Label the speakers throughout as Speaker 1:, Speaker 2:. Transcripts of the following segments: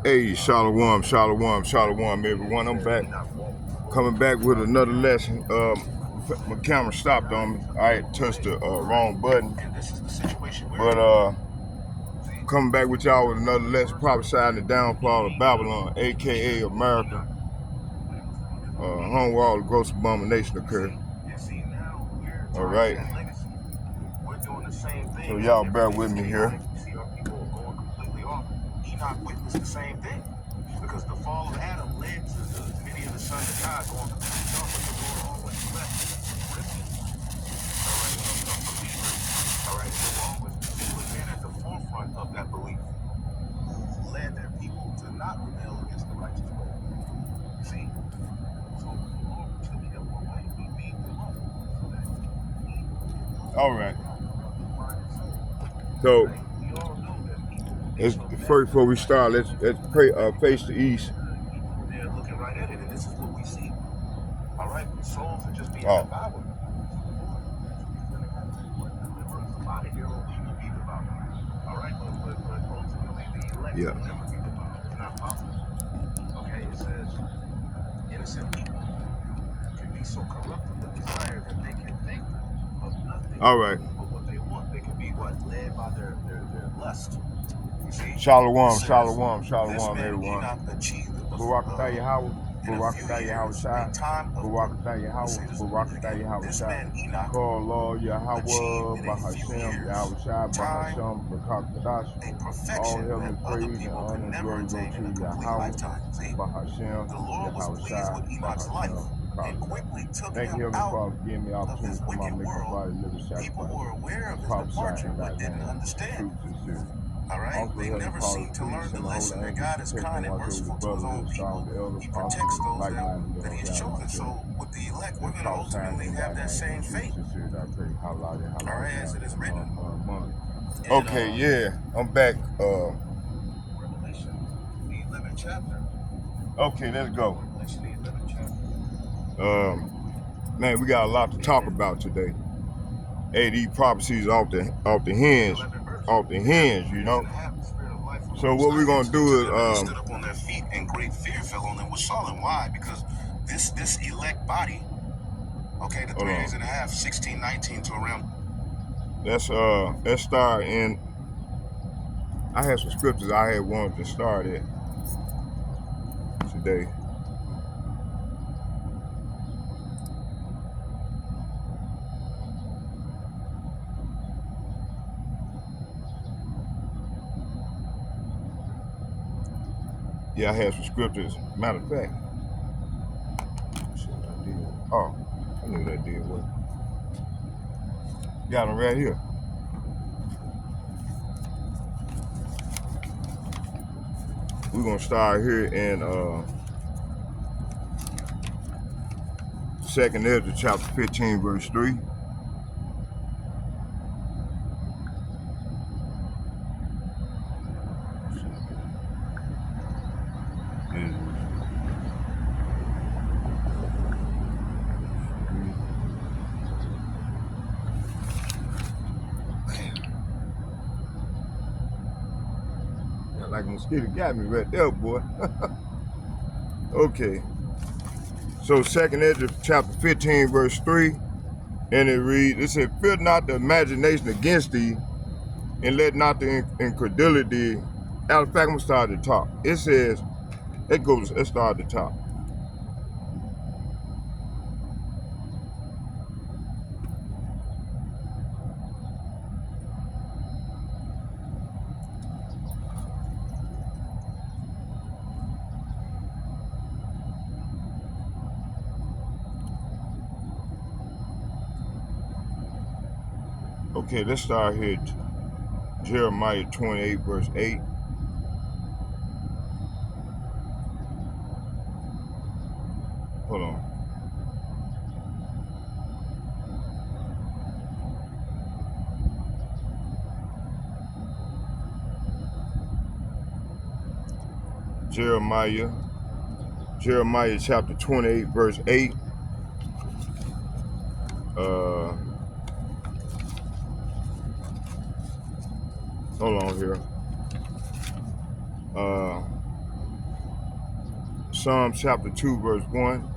Speaker 1: Hey, shalom, shalom, shalom, everyone. I'm back, coming back with another lesson. My camera stopped on me. I had touched the wrong button, but coming back with y'all with another lesson, prophesying the downfall of Babylon, aka America, home where all the gross abomination occur. All right. So y'all bear with me here. Enoch witnessed the same thing, because the fall of Adam led to many of the sons of God going completely off, but the Lord always left believers. All right, so always was men at the forefront of that belief, who led their people to not rebel against the righteous way. See, so the Lord took him away. He beat them up. All right. So first, before we start, let's pray. Face the east. They're looking right at it, and this is what we see. All right, souls are just being devoured. A lot of heroes will be devoured. All right, but ultimately the elect will never be devoured. It's not possible. Okay, it says innocent people can be so corrupt with the desire that they can think of nothing. All right. But what they want, they can be what? Led by their lust. Shalom, shalom, shalom, everyone. Barakatah Yahweh, Barakatah Yahweh Shai, Barakatah Yahweh, Barakatah Yahweh Shai. Call Lord Yahweh, Bahashem, Yahweh Shai, Bahashem, Barakatadash. All heavenly praise and honor and glory go to Yahweh, Bahashem, Yahweh Shai, Bahashem. Thank you, Heavenly Father, for giving me the opportunity to come out and make my body live a sacrifice. Prophesy in thy name, truth sincere. All right, also, they never seem to learn the lesson that God is kind and merciful to his own people. He protects those that he has chosen. So with the elect, we're going to ultimately have that same fate. All right, as it is written. Okay, yeah, I'm back. Revelation, the 11th chapter. Okay, let's go. Revelation, the 11th chapter. Man, we got a lot to talk about today. Hey, these prophecies off the hinge, you know. So what we're gonna do is stood up on their feet and great fear fell on them. Was fallen. Why? Because this elect body, okay, the 3 days and a half, 16, 19 to around. Let's start in. I had some scriptures I had wanted to start at today. Yeah, I had some scriptures. Matter of fact, I knew that did work. Got them right here. We're gonna start here in 2nd Ezra chapter 15, verse 3. Like a mosquito got me right there, boy. Okay. So 2nd Ezra chapter 15, verse 3, and it said, fear not the imagination against thee, and let not the incredulity. Out of fact, I'm gonna start at the top. It says, let's start at the top. Okay, let's start here. Jeremiah 28, verse 8. Hold on. Jeremiah chapter 28, verse 8. Hold on here.
Speaker 2: Psalm chapter 2, verse 1.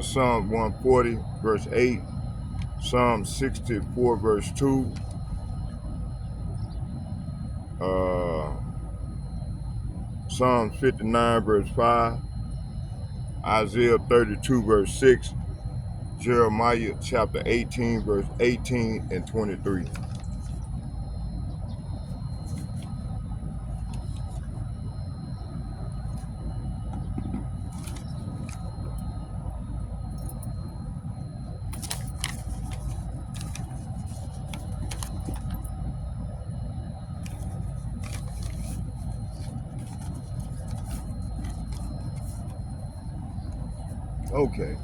Speaker 2: Psalm 140, verse 8. Psalm 64, verse 2. Psalm 59, verse 5. Isaiah 32, verse 6. Jeremiah chapter 18, verse 18 and 23. Okay.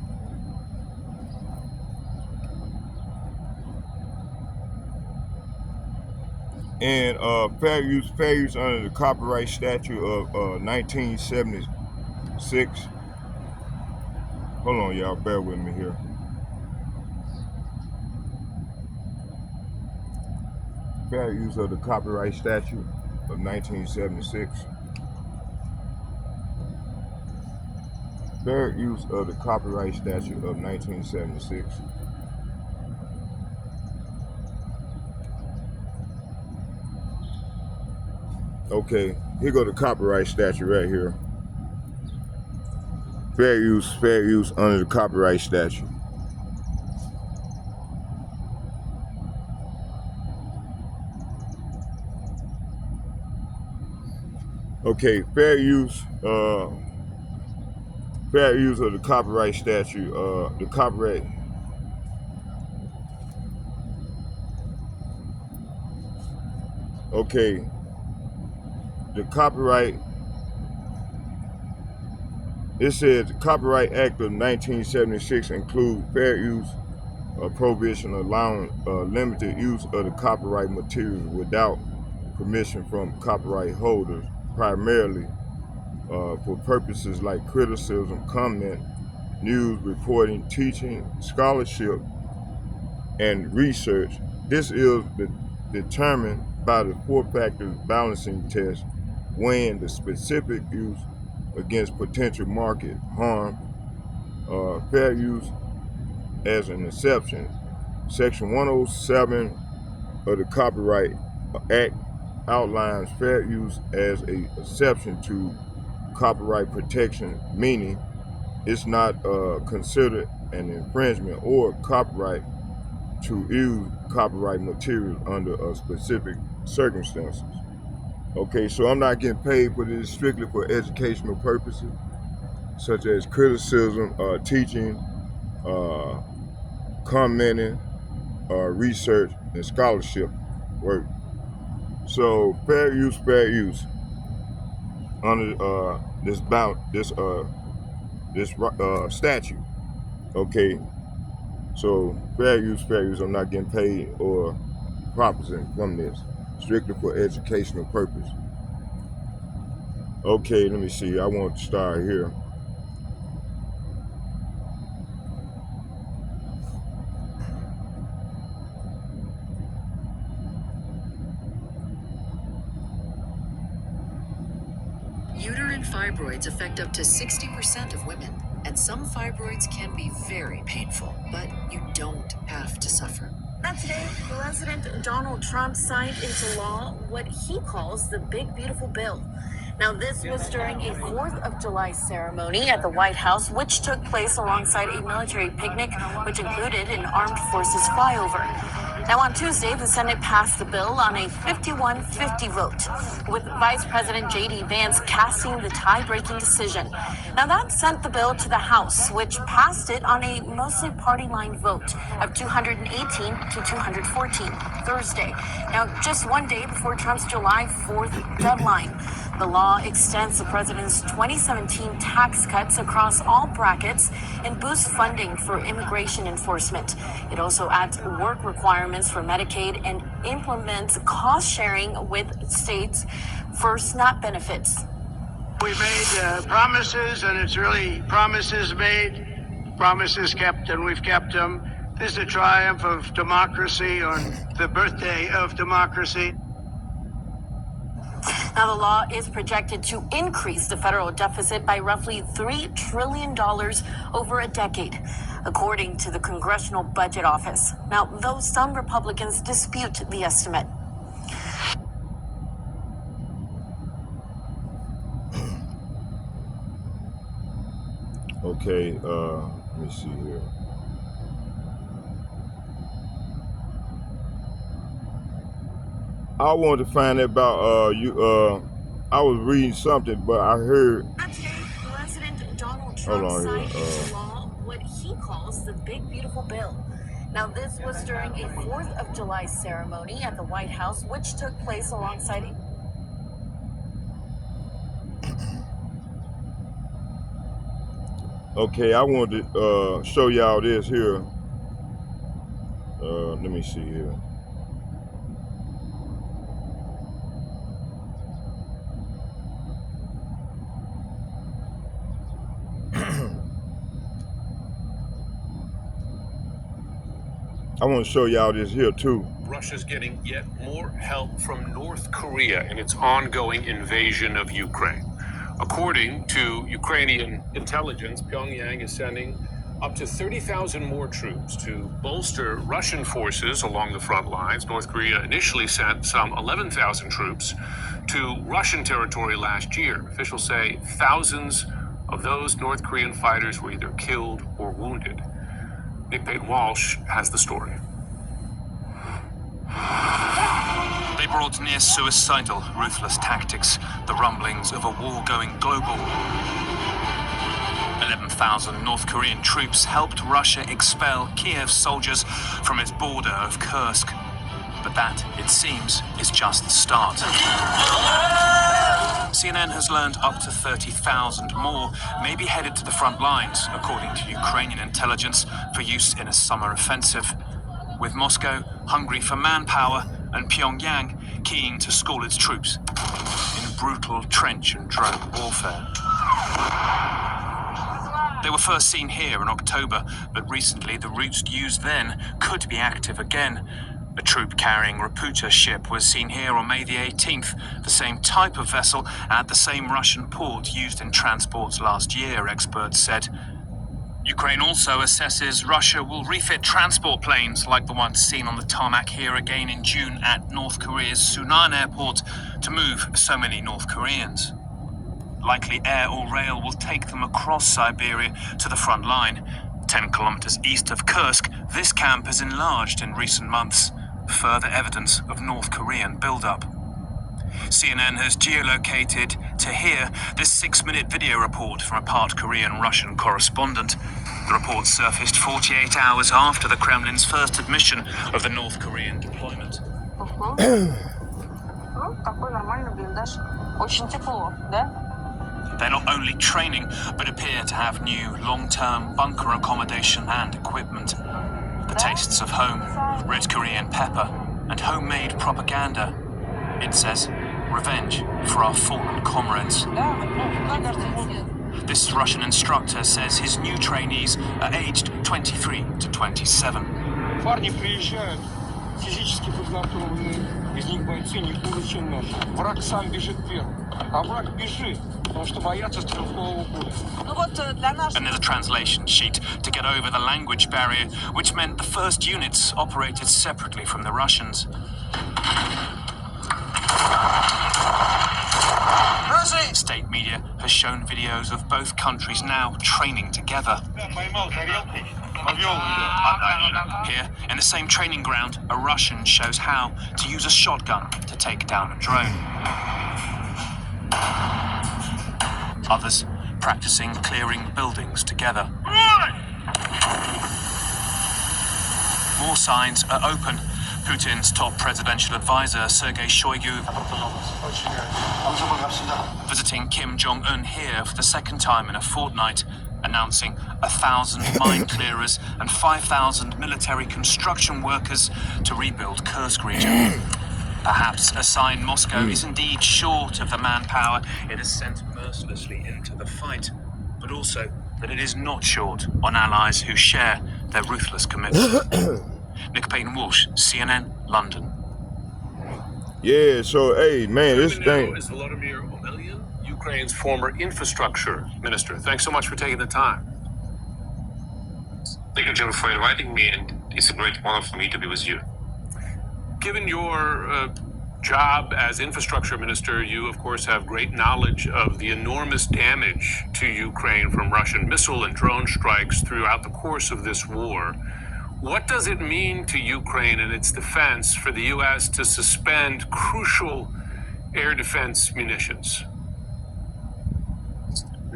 Speaker 2: And fair use under the copyright statute of 1976. Hold on, y'all, bear with me here. Fair use of the copyright statute of 1976. Fair use of the copyright statute of 1976. Okay, here go the copyright statute right here. Fair use under the copyright statute. Okay, fair use of the copyright statute. The copyright. Okay, the copyright. It says the Copyright Act of 1976 includes fair use, a prohibition allowing limited use of the copyright material without permission from copyright holders, primarily for purposes like criticism, comment, news reporting, teaching, scholarship, and research. This is determined by the four-factor balancing test, weighing the specific use against potential market harm. Fair use as an exception. Section 107 of the Copyright Act outlines fair use as an exception to copyright protection, meaning it's not considered an infringement or copyright to use copyright material under specific circumstances. Okay, so I'm not getting paid for this, strictly for educational purposes, such as criticism, teaching, commenting, research, and scholarship work. So fair use under this statute. Okay, so fair use. I'm not getting paid or profiting from this, strictly for educational purpose. Okay, let me see. I want to start here.
Speaker 3: Uterine fibroids affect up to 60% of women, and some fibroids can be very painful, but you don't have to suffer.
Speaker 4: Now today, President Donald Trump signed into law what he calls the Big Beautiful Bill. Now, this was during a 4th of July ceremony at the White House, which took place alongside a military picnic, which included an armed forces flyover. Now, on Tuesday, the Senate passed the bill on a 51-50 vote, with Vice President J.D. Vance casting the tie-breaking decision. Now, that sent the bill to the House, which passed it on a mostly party-line vote of 218 to 214 Thursday. Now, just one day before Trump's July 4th deadline. The law extends the president's 2017 tax cuts across all brackets and boosts funding for immigration enforcement. It also adds work requirements for Medicaid and implements cost sharing with states for SNAP benefits.
Speaker 5: We made promises, and it's really promises made, promises kept, and we've kept them. This is a triumph of democracy on the birthday of democracy.
Speaker 4: Now, the law is projected to increase the federal deficit by roughly $3 trillion over a decade, according to the Congressional Budget Office. Now, though some Republicans dispute the estimate.
Speaker 2: Okay, let me see here. I wanted to find out about I was reading something, but I heard.
Speaker 4: Today, President Donald Trump signed into law what he calls the Big Beautiful Bill. Now, this was during a 4th of July ceremony at the White House, which took place alongside.
Speaker 2: Okay, I wanted to show y'all this here. Let me see here. I want to show y'all this here too.
Speaker 6: Russia's getting yet more help from North Korea in its ongoing invasion of Ukraine. According to Ukrainian intelligence, Pyongyang is sending up to 30,000 more troops to bolster Russian forces along the front lines. North Korea initially sent some 11,000 troops to Russian territory last year. Officials say thousands of those North Korean fighters were either killed or wounded. Nick Payton-Walsh has the story.
Speaker 7: They brought near suicidal, ruthless tactics, the rumblings of a war going global. 11,000 North Korean troops helped Russia expel Kiev's soldiers from its border of Kursk. But that, it seems, is just the start. CNN has learned up to 30,000 more may be headed to the front lines, according to Ukrainian intelligence, for use in a summer offensive. With Moscow hungry for manpower and Pyongyang keen to school its troops in brutal trench and drone warfare. They were first seen here in October, but recently the routes used then could be active again. A troop-carrying Raputa ship was seen here on May the 18th, the same type of vessel at the same Russian port used in transports last year, experts said. Ukraine also assesses Russia will refit transport planes like the ones seen on the tarmac here again in June at North Korea's Sunan airport to move so many North Koreans. Likely air or rail will take them across Siberia to the front line. 10 kilometers east of Kursk, this camp has enlarged in recent months. Further evidence of North Korean buildup. CNN has geolocated to here this 6-minute video report from a part Korean Russian correspondent. The report surfaced 48 hours after the Kremlin's first admission of the North Korean deployment. They're not only training, but appear to have new long-term bunker accommodation and equipment. The tastes of home, red Korean pepper, and homemade propaganda. It says, revenge for our fallen comrades. This Russian instructor says his new trainees are aged 23 to 27.
Speaker 8: Парни приезжают, физически подготовленные, из них бойцы не хуже, чем наши. Враг сам бежит первым, а враг бежит, потому что боятся стрелкового пуля.
Speaker 7: Another translation sheet to get over the language barrier, which meant the first units operated separately from the Russians. State media has shown videos of both countries now training together. Here, in the same training ground, a Russian shows how to use a shotgun to take down a drone. Others practicing clearing buildings together. More signs are open. Putin's top presidential advisor, Sergei Shoigu, visiting Kim Jong-un here for the second time in a fortnight, announcing 1,000 mine clearers and 5,000 military construction workers to rebuild Kursk region. Perhaps a sign Moscow is indeed short of the manpower it has sent mercilessly into the fight, but also that it is not short on allies who share their ruthless commitment. Nick Payton-Walsh, CNN, London.
Speaker 2: Yeah, so hey man, this
Speaker 6: Joining me now
Speaker 2: thing.
Speaker 6: is Volodymyr Omelian, Ukraine's former infrastructure minister. Thanks so much for taking the time.
Speaker 9: Thank you, Jim, for inviting me, and it's a great honor for me to be with you.
Speaker 6: Given your job as infrastructure minister, you, of course, have great knowledge of the enormous damage to Ukraine from Russian missile and drone strikes throughout the course of this war. What does it mean to Ukraine and its defense for the U.S. to suspend crucial air defense munitions?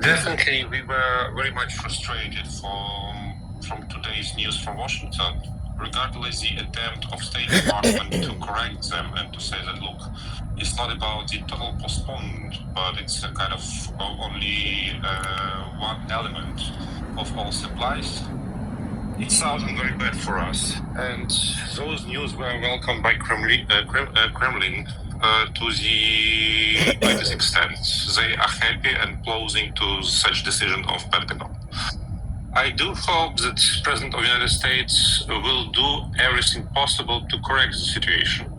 Speaker 9: Definitely, we were very much frustrated from today's news from Washington, regardless the attempt of State Department to correct them and to say that, look, it's not about the total postponement, but it's a kind of only one element of all supplies. It sounded very bad for us, and those news were welcomed by Kremlin to the greatest extent. They are happy and closing to such decision of Pentagon. I do hope that President of the United States will do everything possible to correct the situation,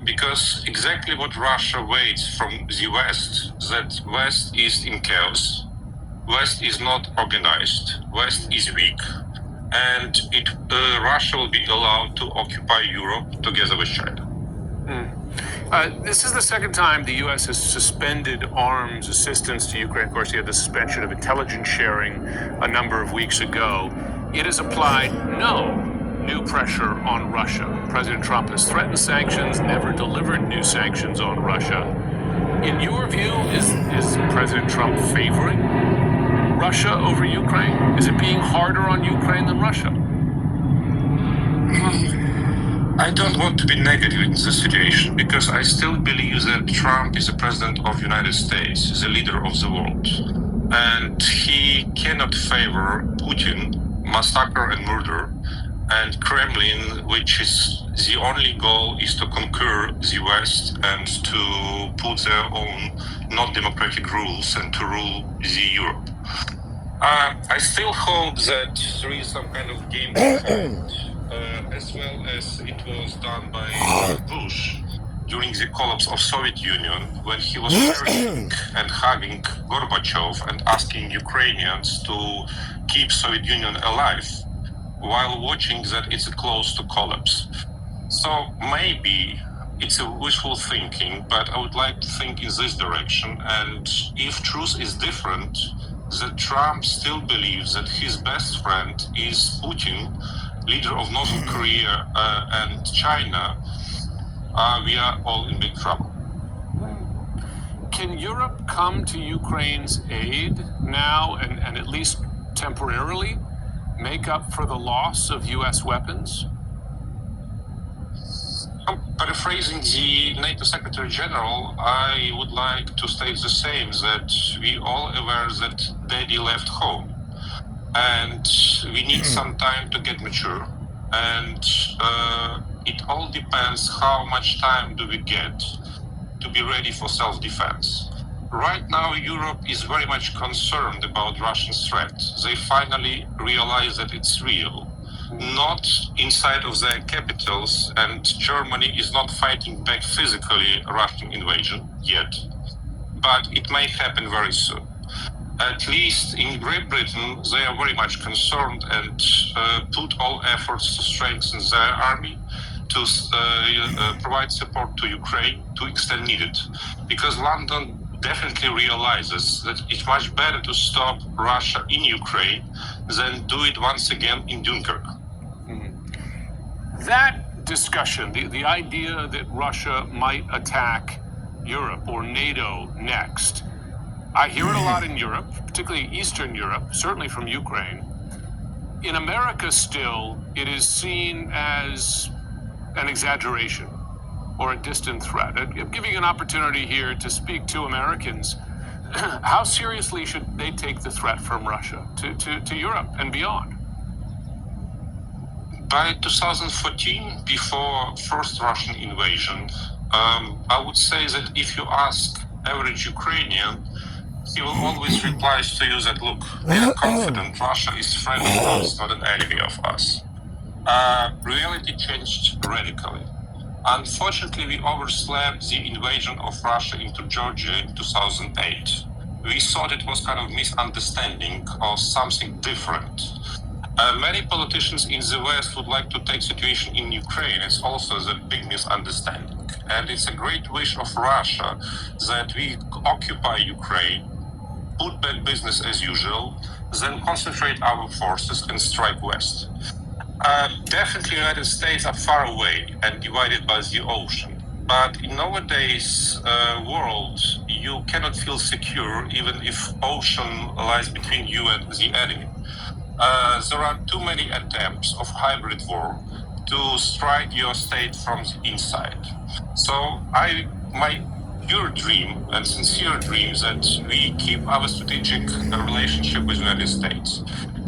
Speaker 9: because exactly what Russia waits from the West, that West is in chaos, West is not organized, West is weak, and Russia will be allowed to occupy Europe together with China.
Speaker 6: This is the second time the U.S. has suspended arms assistance to Ukraine. Of course, you had the suspension of intelligence sharing a number of weeks ago. It has applied no new pressure on Russia. President Trump has threatened sanctions, never delivered new sanctions on Russia. In your view, is President Trump favoring Russia over Ukraine? Is it being harder on Ukraine than Russia?
Speaker 9: I don't want to be negative in this situation, because I still believe that Trump is the president of the United States, the leader of the world. And he cannot favor Putin, massacre and murder, and Kremlin, which is the only goal is to conquer the West and to put their own not democratic rules and to rule the Europe. I still hope that there is some kind of game effect, as well as it was done by Bush during the collapse of Soviet Union, when he was ferrying and hugging Gorbachev and asking Ukrainians to keep Soviet Union alive, while watching that it's close to collapse. So maybe it's a wishful thinking, but I would like to think in this direction. And if truth is different, that Trump still believes that his best friend is Putin, leader of North Korea and China, we are all in big trouble.
Speaker 6: Can Europe come to Ukraine's aid now and at least temporarily make up for the loss of U.S. weapons?
Speaker 9: Paraphrasing the NATO Secretary General, I would like to state the same, that we all aware that daddy left home and we need some time to get mature, and it all depends how much time do we get to be ready for self-defense. Right now, Europe is very much concerned about Russian threat. They finally realize that it's real. Not inside of their capitals, and Germany is not fighting back physically Russian invasion yet, but it may happen very soon. At least in Great Britain, they are very much concerned and put all efforts to strengthen their army, to provide support to Ukraine to extent needed, because London definitely realizes that it's much better to stop Russia in Ukraine than do it once again in Dunkirk.
Speaker 6: That discussion, the idea that Russia might attack Europe or NATO next, I hear it a lot in Europe, particularly Eastern Europe, certainly from Ukraine. In America still, it is seen as an exaggeration or a distant threat. I'm giving you an opportunity here to speak to Americans. How seriously should they take the threat from Russia to Europe and beyond?
Speaker 9: By 2014, before first Russian invasion, I would say that if you ask average Ukrainian, he will always reply to you that, look, we are confident Russia is friend of us, not an enemy of us. Reality changed radically. Unfortunately, we overslept the invasion of Russia into Georgia in 2008. We thought it was kind of misunderstanding or something different. Many politicians in the West would like to take situation in Ukraine. It's also the big misunderstanding. And it's a great wish of Russia that we occupy Ukraine, put back business as usual, then concentrate our forces and strike West. Definitely United States are far away and divided by the ocean. But in nowadays world, you cannot feel secure even if ocean lies between you and the enemy. There are too many attempts of hybrid war to strike your state from the inside. So my pure dream and sincere dream that we keep our strategic relationship with the United States,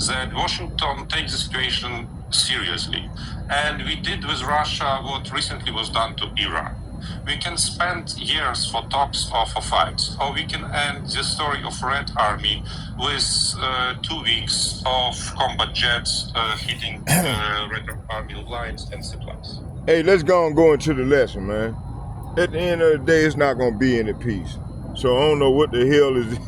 Speaker 9: that Washington takes the situation seriously. And we did with Russia what recently was done to Iran. We can spend years for talks or for fights, or we can end the story of Red Army with 2 weeks of combat jets hitting Red Army lines and supplies.
Speaker 2: Hey, let's go into the lesson, man. At the end of the day, it's not gonna be any peace. So I don't know what the hell is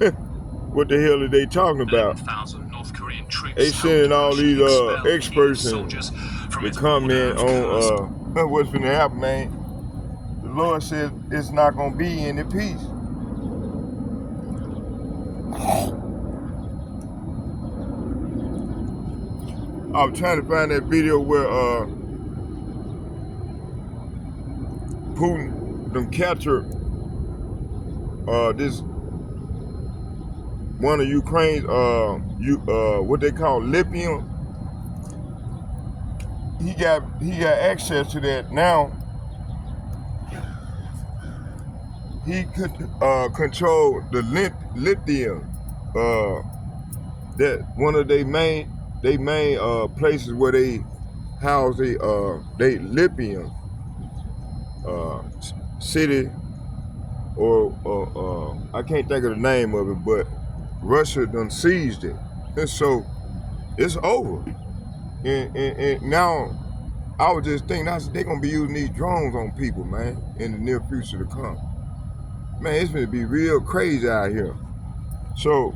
Speaker 2: what the hell are they talking about?
Speaker 7: 11,000 North Korean troops
Speaker 2: They sending all these experts and
Speaker 7: from
Speaker 2: they
Speaker 7: its
Speaker 2: come
Speaker 7: border
Speaker 2: in
Speaker 7: of
Speaker 2: on what's gonna happen, man. The Lord said it's not gonna be any peace. I was trying to find that video where Putin them captured this one of Ukraine's what they call lithium. He got access to that now. He could control the lithium. That one of their main places where they house they lithium city or I can't think of the name of it, but Russia done seized it, and so it's over. And now I was just thinking they're gonna be using these drones on people, man, in the near future to come. Man, it's gonna be real crazy out here. So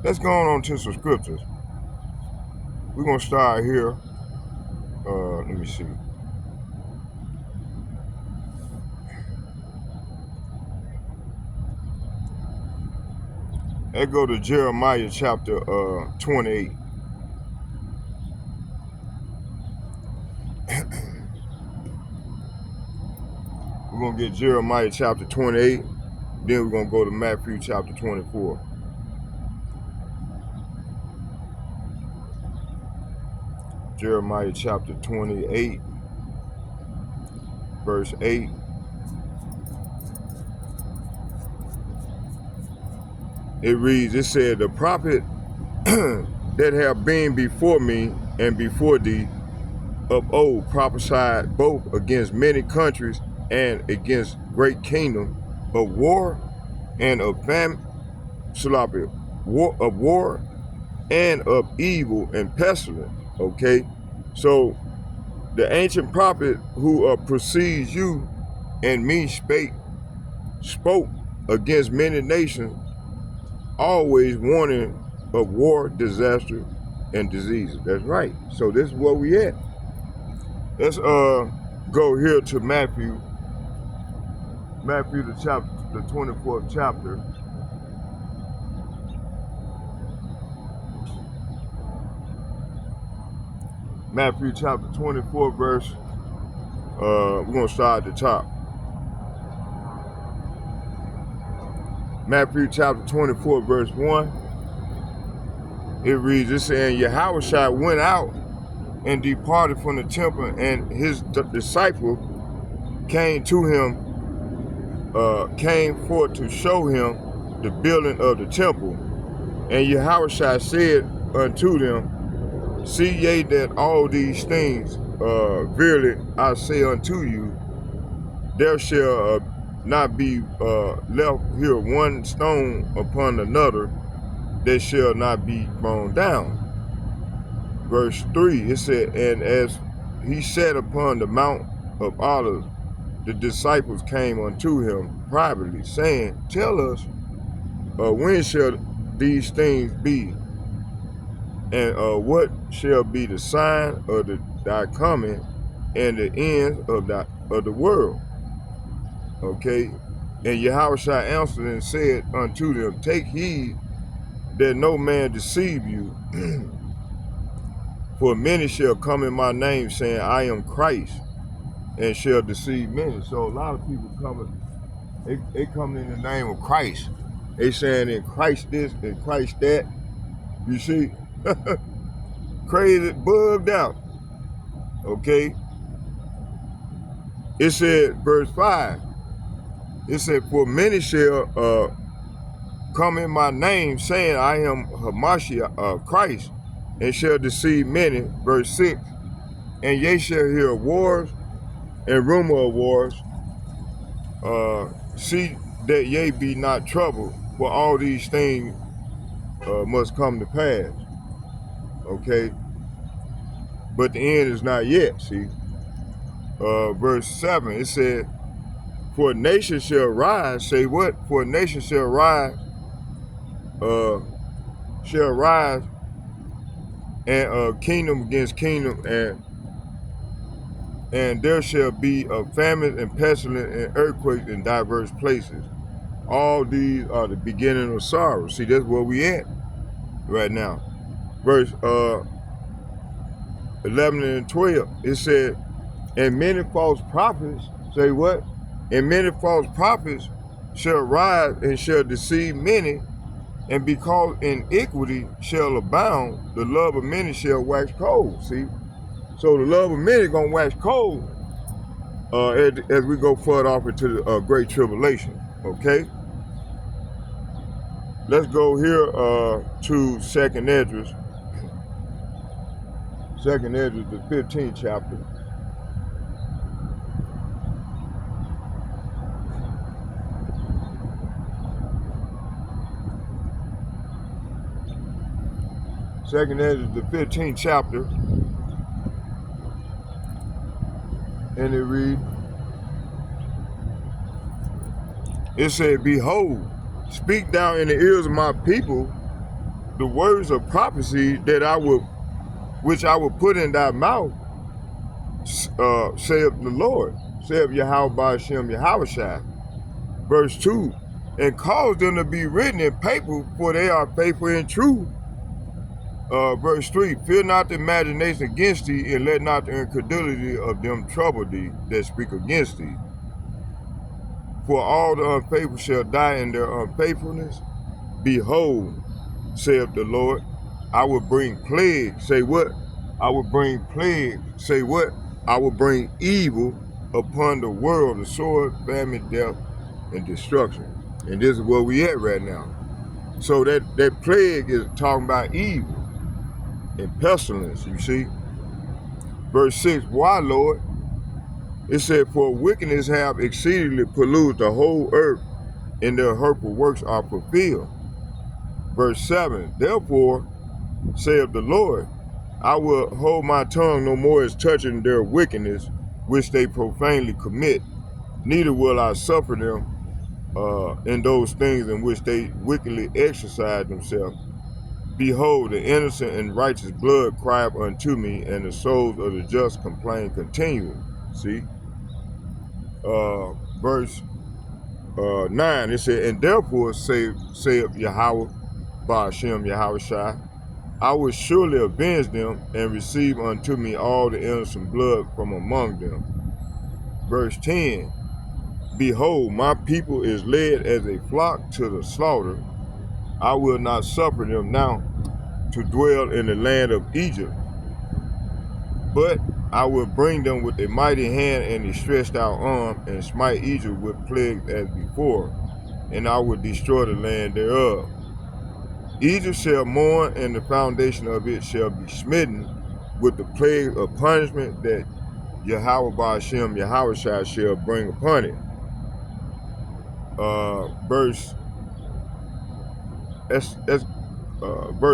Speaker 2: let's go on to some scriptures. We're gonna start here. Let me see. Let's go to Jeremiah chapter 28. We're gonna get Jeremiah chapter 28, then we're gonna go to Matthew chapter 24. Jeremiah chapter 28, verse 8. It reads, it said, the prophet that have been before me and before thee of old prophesied both against many countries and against great kingdom of war and of famine, war and of evil and pestilence. Okay, so the ancient prophet who precedes you and me spoke against many nations, always warning of war, disaster, and diseases. That's right. So this is where we at. Let's go here to Matthew the 24th chapter. Matthew chapter 24 verse, we're gonna start at the top. Matthew chapter 24 verse 1. It reads, it's saying, Yahushua went out and departed from the temple, and his disciples came to him, came forth to show him the building of the temple. And Yahushua said unto them, see ye that all these things, verily I say unto you, there shall not be left here one stone upon another that shall not be thrown down. Verse 3, it said, and as he sat upon the Mount of Olives, the disciples came unto him privately, saying, Tell us, when shall these things be? And what shall be the sign of thy coming and the end of the world? Okay. And Yahushua answered and said unto them, Take heed that no man deceive you, for many shall come in my name, saying, I am Christ, and shall deceive many. So a lot of people they come in the name of Christ. They saying in Christ this and Christ that. You see, crazy, bugged out. Okay. It said, verse 5. It said, For many shall come in my name, saying, I am Hamashiach, Christ, and shall deceive many. Verse 6. And ye shall hear wars and rumor of wars. See that ye be not troubled, for all these things must come to pass. Okay, but the end is not yet. See, verse 7. It said, For a nation shall rise. Say what? For a nation shall rise. Shall rise, and kingdom against kingdom, and there shall be a famine and pestilence and earthquakes in diverse places. All these are the beginning of sorrow. See, that's where we at right now. Verse 11 and 12, it said, And many false prophets, say what? And many false prophets shall rise and shall deceive many, and because iniquity shall abound, the love of many shall wax cold. See? So the love of many gonna wax cold as we go further off into the great tribulation. Okay? Let's go here to Second Esdras. Second Esdras, the 15th chapter. Second Esdras, the 15th chapter. And it reads, it said, Behold, speak thou in the ears of my people the words of prophecy which I will put in thy mouth, saith the Lord, saith Yahweh Ba'ashem Yahushai. Verse 2, and cause them to be written in paper, for they are faithful and true. Verse 3, fear not the imagination against thee, and let not the incredulity of them trouble thee that speak against thee. For all the unfaithful shall die in their unfaithfulness. Behold, saith the Lord, I will bring plague. Say what? I will bring plague. Say what? I will bring evil upon the world, the sword, famine, death, and destruction. And this is where we at right now. So that plague is talking about evil and pestilence, you see. Verse 6, why, Lord? It said, for wickedness have exceedingly polluted the whole earth, and their hurtful works are fulfilled. Verse 7, therefore, saith the Lord, I will hold my tongue no more as touching their wickedness, which they profanely commit, neither will I suffer them in those things in which they wickedly exercise themselves. Behold, the innocent and righteous blood crieth unto me, and the souls of the just complain continually. See? Verse 9, it said, and therefore saith Yahweh Ba'ashem Yahushai, I will surely avenge them and receive unto me all the innocent blood from among them. Verse 10, behold, my people is led as a flock to the slaughter. I will not suffer them now to dwell in the land of Egypt, but I will bring them with a mighty hand and a stretched out arm, and smite Egypt with plagues as before, and I will destroy the land thereof. Egypt shall mourn, and the foundation of it shall be smitten with the plague of punishment that Yahweh Ba'ashem Yahushai shall bring upon it. Verse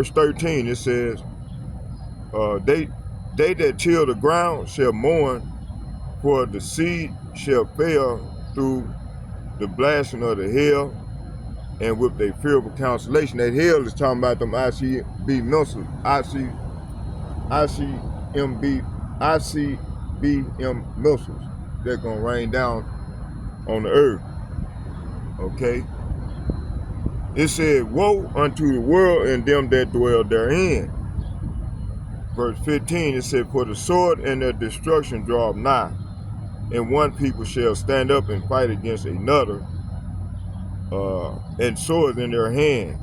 Speaker 2: 13, it says, they that till the ground shall mourn For the seed shall fail through the blasting of the hail, and with a fearful consolation. That hail is talking about them ICB missiles, ICBM missiles that's gonna rain down on the earth. Okay. It said, woe unto the world and them that dwell therein. Verse 15, it said, for the sword and their destruction draw nigh, and one people shall stand up and fight against another, and swords in their hand.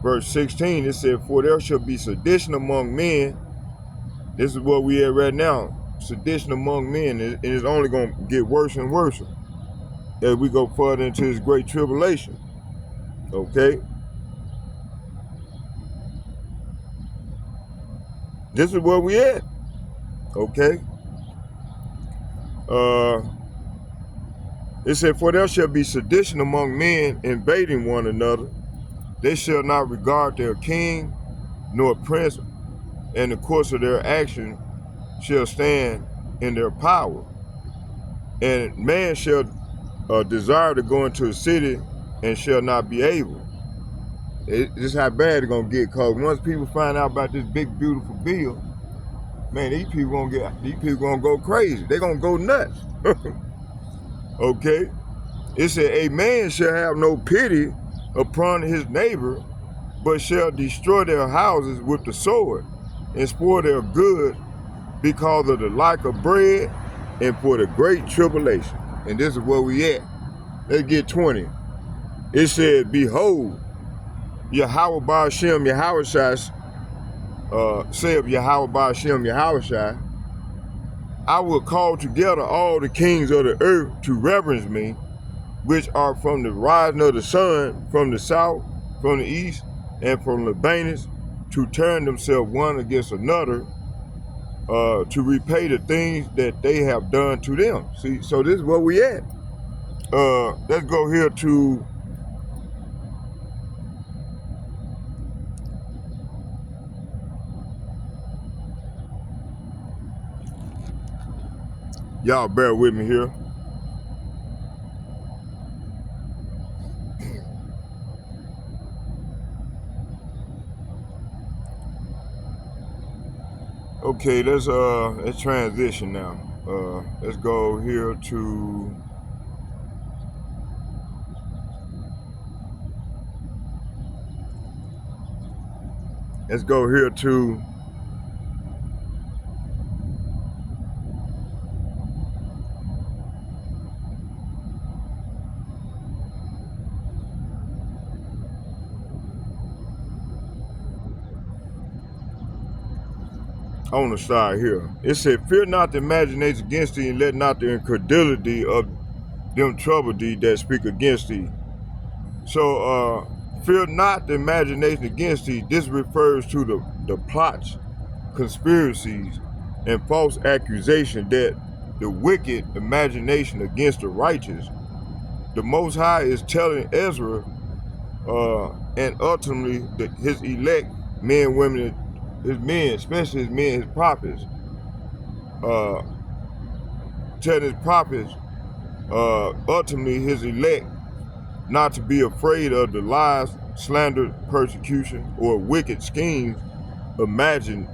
Speaker 2: Verse 16, it said, for there shall be sedition among men. This is what we at right now. Sedition among men, and it's only going to get worse and worse as we go further into this great tribulation. Okay? This is where we at. Okay? It said, for there shall be sedition among men, invading one another. They shall not regard their king nor prince, and the course of their action shall stand in their power. And man shall desire to go into a city and shall not be able. This is how bad it's gonna get, cause once people find out about this big beautiful bill, man, these people gonna go crazy. They're gonna go nuts. Okay? It said, a man shall have no pity upon his neighbor, but shall destroy their houses with the sword, and spoil their goods because of the lack of bread, and for the great tribulation. And this is where we at. Let's get 20. It said, behold, Yahweh Ba'ashem Yahushai, saith Yahweh Ba'ashem Yahushai, I will call together all the kings of the earth to reverence me, which are from the rising of the sun, from the south, from the east, and from Libanus, to turn themselves one against another, to repay the things that they have done to them. See, so this is where we at. Let's go here to y'all bear with me here. Okay, let's transition now. Let's go here to on the side here. It said, fear not the imagination against thee, and let not the incredulity of them trouble thee that speak against thee. So fear not the imagination against thee. This refers to the plots, conspiracies, and false accusation that the wicked imagination against the righteous. The Most High is telling Ezra and ultimately his elect men, women, his men, especially his men, his prophets, telling his prophets, ultimately his elect, not to be afraid of the lies, slander, persecution, or wicked schemes imagined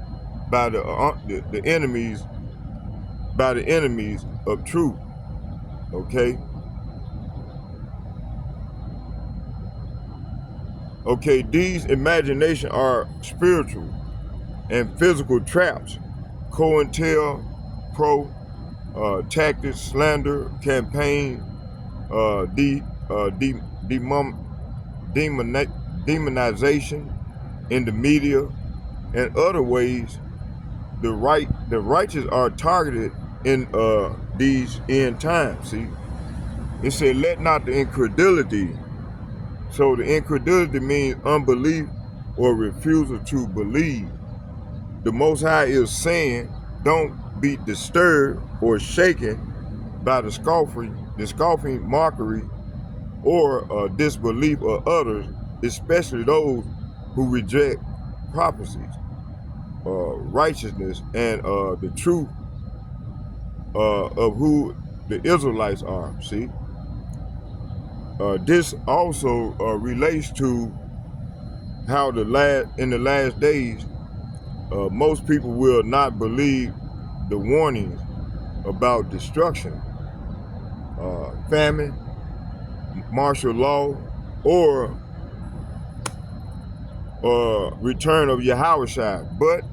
Speaker 2: by the enemies of truth. Okay. Okay, these imaginations are spiritual and physical traps, COINTELPRO, tactics, slander, campaign, demonization in the media, and other ways. The righteous are targeted in these end times. See, it said, let not the incredulity. So the incredulity means unbelief or refusal to believe. The Most High is saying, don't be disturbed or shaken by the scoffing mockery or disbelief of others, especially those who reject prophecies, righteousness, and the truth of who the Israelites are. See, this also relates to how in the last days, most people will not believe the warnings about destruction, famine, martial law, or return of Yahushua. But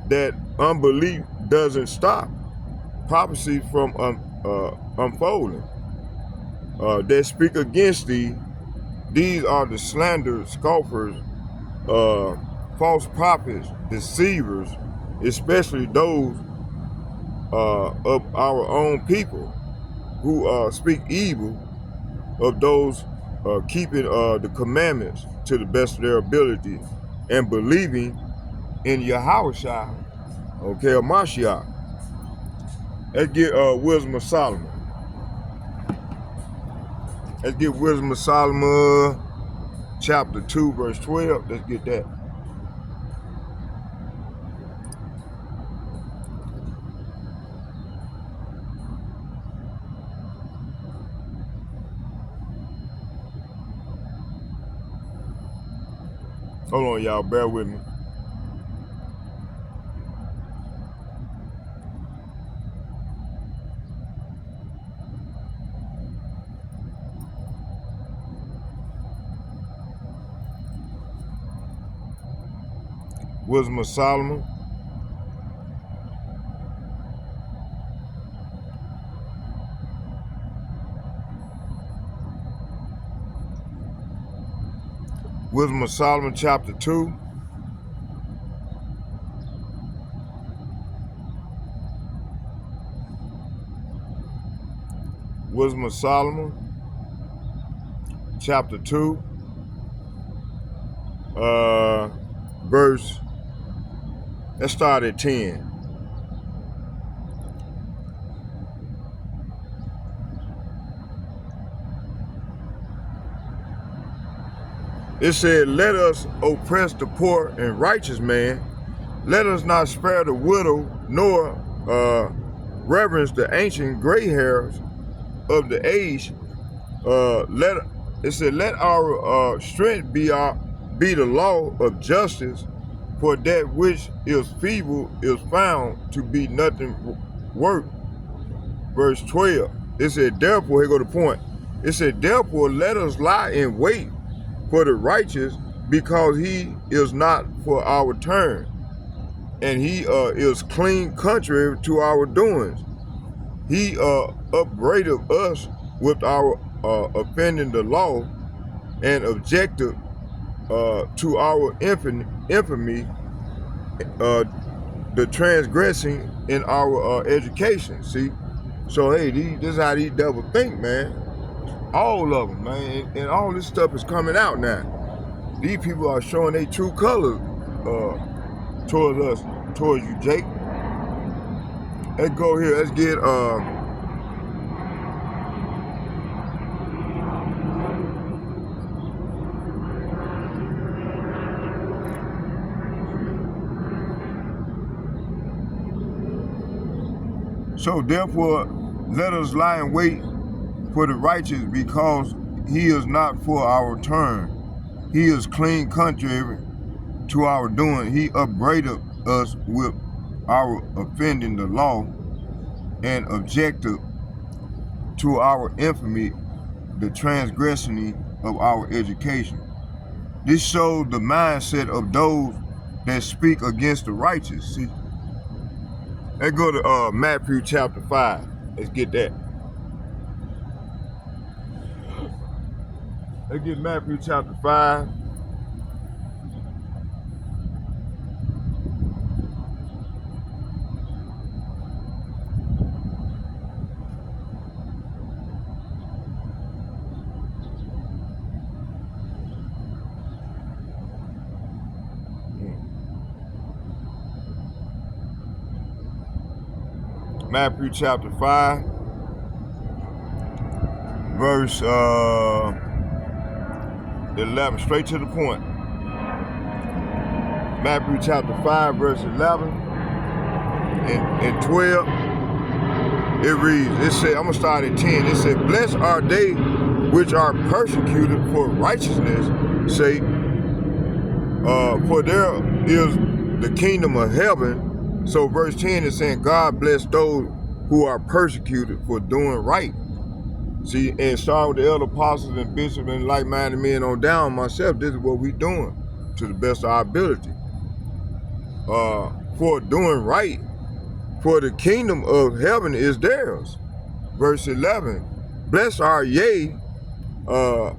Speaker 2: that unbelief doesn't stop prophecy from unfolding. That speak against thee. These are the slanderers, scoffers, false prophets, deceivers, especially those of our own people who speak evil of those keeping the commandments to the best of their ability and believing in Yahushua, okay, or Mashiach. Let's get Wisdom of Solomon. Let's get Wisdom of Solomon, chapter 2, verse 12. Let's get that. Hold on, y'all. Bear with me. Wisdom of Solomon. Wisdom of Solomon, chapter 2. Wisdom of Solomon, chapter 2, verse, let's start at 10. It said, let us oppress the poor and righteous man. Let us not spare the widow, nor reverence the ancient gray hairs of the age. It said, let our strength be the law of justice, for that which is feeble is found to be nothing worth. Verse 12. It said, therefore, here go the point. It said, therefore, let us lie in wait for the righteous, because he is not for our turn, and he is clean contrary to our doings. He upbraided us with our offending the law, and objected to our infamy, the transgressing in our education. See, so hey, this is how these devils think, man. All of them, man, and all this stuff is coming out now. These people are showing their true colors towards us, towards you, Jake. Let's go here. Let's get so therefore let us lie in wait for the righteous, because he is not for our turn. He is clean contrary to our doing. He upbraided us with our offending the law, and objected to our infamy, the transgressing of our education. This shows the mindset of those that speak against the righteous. See, let's go to Matthew chapter 5. Let's get that. Let's get Matthew chapter 5. Matthew chapter 5, verse 11, straight to the point. Matthew chapter 5, verse 11 and 12. It reads, it said, I'm going to start at 10. It said, blessed are they which are persecuted for righteousness' sake, for there is the kingdom of heaven. So verse 10 is saying, God bless those who are persecuted for doing right. See, and starting with the elder apostles and bishops and like-minded men on down, myself, this is what we doing to the best of our ability. For doing right, for the kingdom of heaven is theirs. Verse 11, blessed are ye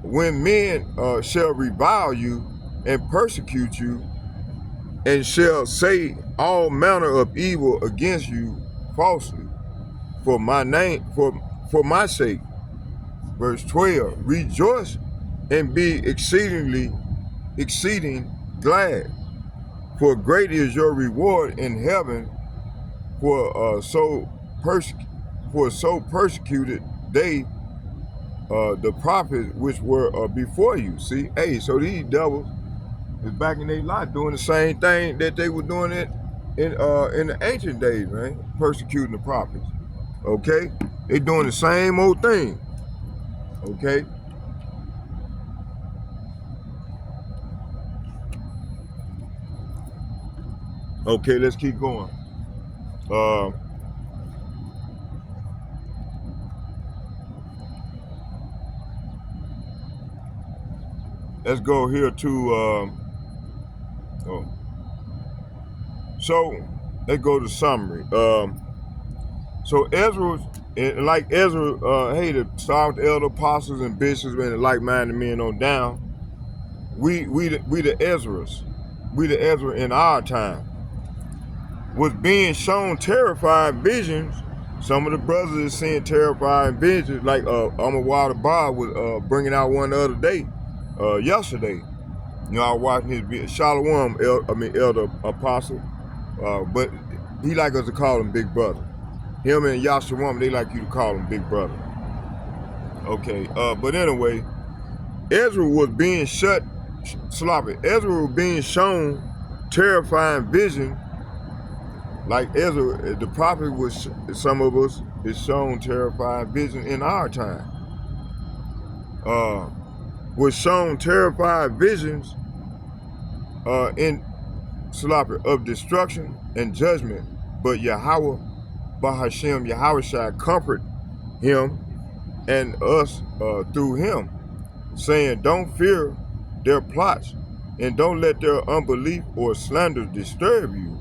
Speaker 2: when men shall revile you and persecute you, and shall say all manner of evil against you falsely for my name, for my sake. Verse 12, rejoice and be exceeding glad, for great is your reward in heaven, for so persecuted they the prophets which were before you. See, hey, so these devils is back in their life doing the same thing that they were doing it in the ancient days, man, persecuting the prophets. Okay, they doing the same old thing. Okay. Okay, let's keep going. Let's go here to so let's go to summary. So Ezra, like Ezra, hey, the start with the elder apostles and bishops and the like-minded men on down. We the Ezras, we the Ezra in our time, was being shown terrifying visions. Some of the brothers is seeing terrifying visions, like Amawada Bar was bringing out one the other day, yesterday. You know, I was watching his Shalom, elder apostle, but he like us to call him Big Brother. Him and Yashawam, they like you to call him Big Brother. Okay, but anyway, Ezra was being Ezra was being shown terrifying vision. Like Ezra, the prophet was, some of us is shown terrifying vision in our time. Was shown terrifying visions in of destruction and judgment, but Yahweh Bahashem, Yahweh shall comfort him and us through him, saying, don't fear their plots, and don't let their unbelief or slander disturb you.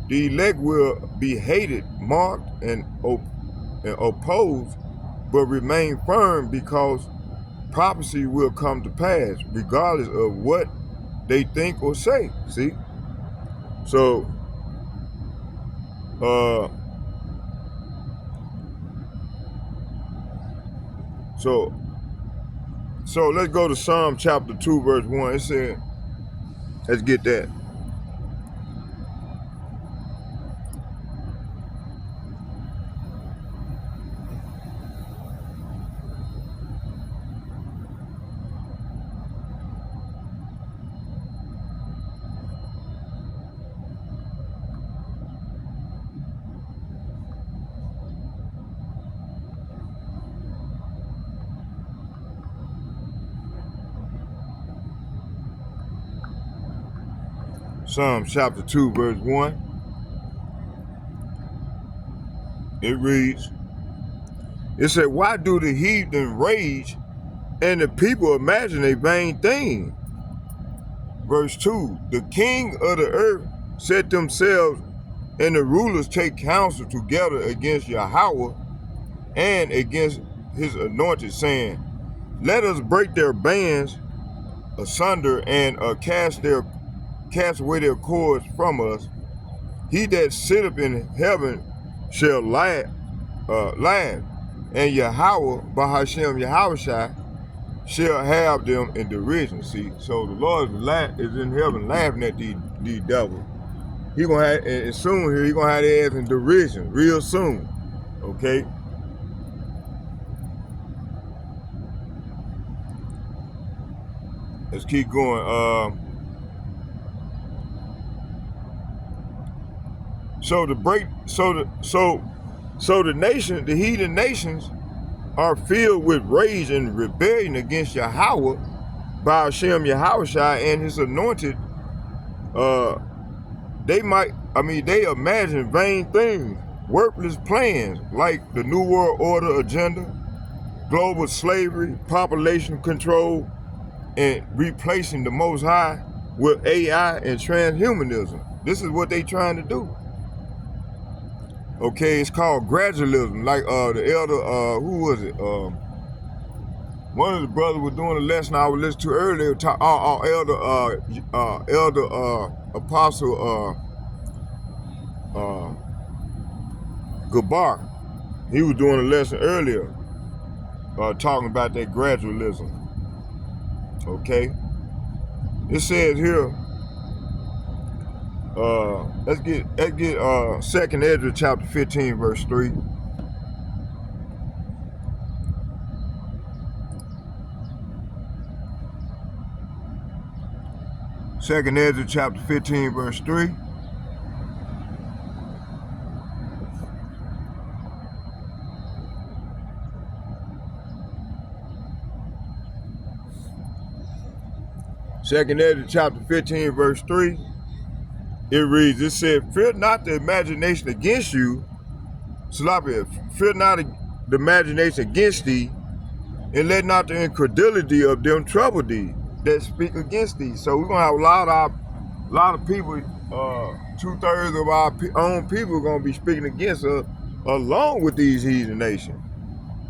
Speaker 2: The elect will be hated, marked, and opposed, but remain firm, because prophecy will come to pass, regardless of what they think or say. See? So, So let's go to Psalm chapter 2, verse 1. It said, let's get that. Psalm chapter 2, verse 1. It reads, it said, why do the heathen rage and the people imagine a vain thing? Verse 2, the king of the earth set themselves, and the rulers take counsel together against Yahweh and against his anointed, saying, let us break their bands asunder and cast away their cords from us. He that sitteth in heaven shall laugh, and Yahweh Bahashem Yahushua shall have them in derision. See, so the Lord is in heaven laughing at these devils. He gonna have, and soon here, he gonna have their ass in derision, real soon. Okay? Let's keep going. So So the heathen nations are filled with rage and rebellion against Yahweh, by Hashem Yahushai and his anointed. They imagine vain things, worthless plans like the New World Order agenda, global slavery, population control, and replacing the Most High with AI and transhumanism. This is what they trying to do. Okay, it's called gradualism. Like the elder, who was it? One of the brothers was doing a lesson I was listening to earlier. Elder Apostle Gabar. He was doing a lesson earlier, talking about that gradualism. Okay, it says here. Let's get 2nd Ezra chapter 15 verse 3. Second Ezra chapter 15 verse 3. Second Ezra chapter 15 verse 3. It reads, it said, fear not the imagination against you, fear not the imagination against thee, and let not the incredulity of them trouble thee that speak against thee. So we're gonna have a lot of people, 2/3 of our own people are gonna be speaking against us, along with these heathen nations.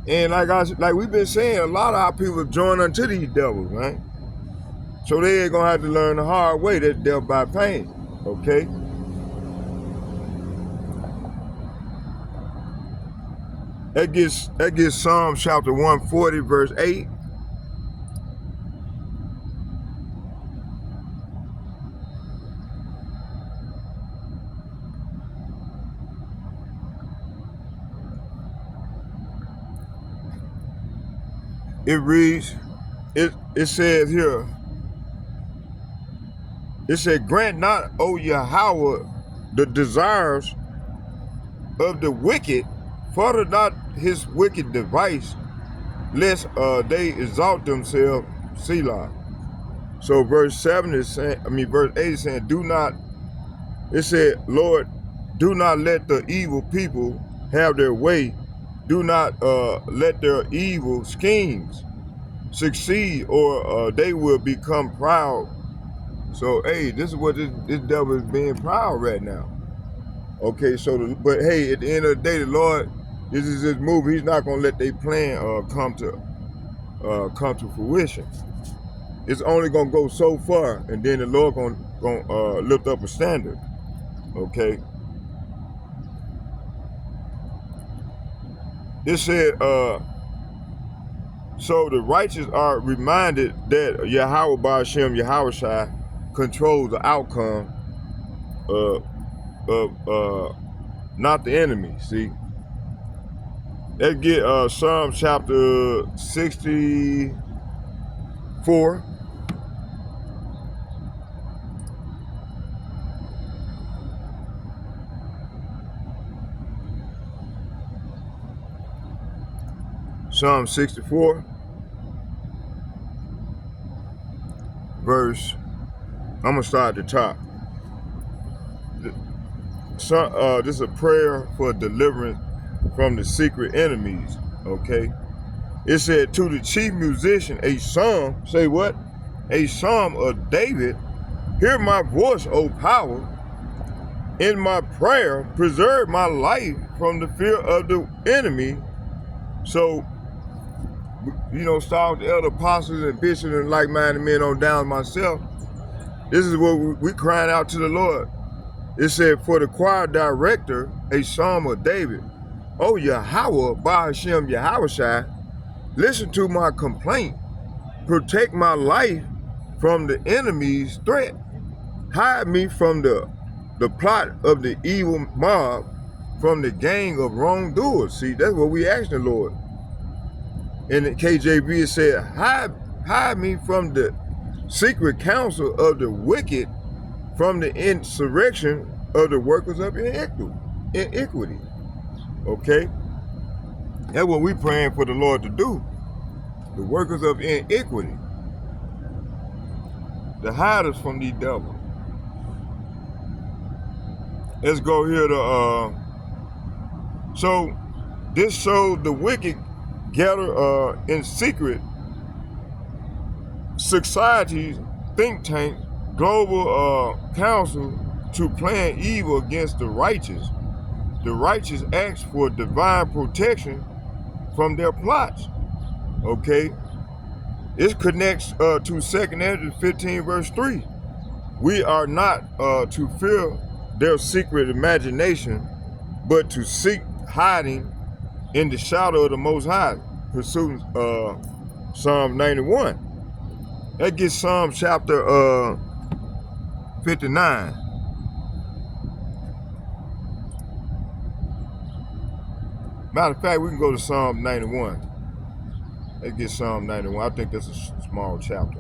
Speaker 2: And like we've been saying, a lot of our people have joined unto these devils, right? So they ain't gonna have to learn the hard way, that death by pain. Okay. That gets Psalm chapter 140 verse 8. It reads, it says here, it said, grant not, O Yahweh, the desires of the wicked, further not his wicked device, lest they exalt themselves, Selah. So verse 7 is saying, verse 8 is saying, it said, Lord, do not let the evil people have their way. Do not let their evil schemes succeed, or they will become proud. So, hey, this is what this devil is being proud right now. Okay, but hey, at the end of the day, the Lord, this is his move. He's not gonna let their plan come to fruition. It's only gonna go so far, and then the Lord gonna lift up a standard. Okay. It said, so the righteous are reminded that Yahweh Ba'ashem Yahushai controls the outcome of not the enemy. See, let's get Psalm chapter 64. Psalm 64, verse, I'm going to start at the top. This is a prayer for deliverance from the secret enemies, okay? It said, to the chief musician, a psalm, say what? A psalm of David, hear my voice, O power. In my prayer, preserve my life from the fear of the enemy. So, start with the elder apostles and bishops and like-minded men on down myself. This is what we crying out to the Lord. It said, for the choir director, a psalm of David. O Yahweh, Ba'ashem Yahushai, listen to my complaint. Protect my life from the enemy's threat. Hide me from the plot of the evil mob, from the gang of wrongdoers. See, that's what we asked the Lord. In the KJV, it said, hide me from the secret counsel of the wicked, from the insurrection of the workers of iniquity. Okay? That's what we praying for the Lord to do. The workers of iniquity. To hide us from these devils. Let's go here to, so this shows the wicked gather in secret societies, think tanks, global council to plan evil against the righteous. The righteous ask for divine protection from their plots. Okay? It connects to 2 Ezra 15 verse 3. We are not to fear their secret imagination, but to seek hiding in the shadow of the Most High, pursuing Psalm 91. That gets Psalm chapter 59. Matter of fact, we can go to Psalm 91. Let's get Psalm 91. I think that's a small chapter.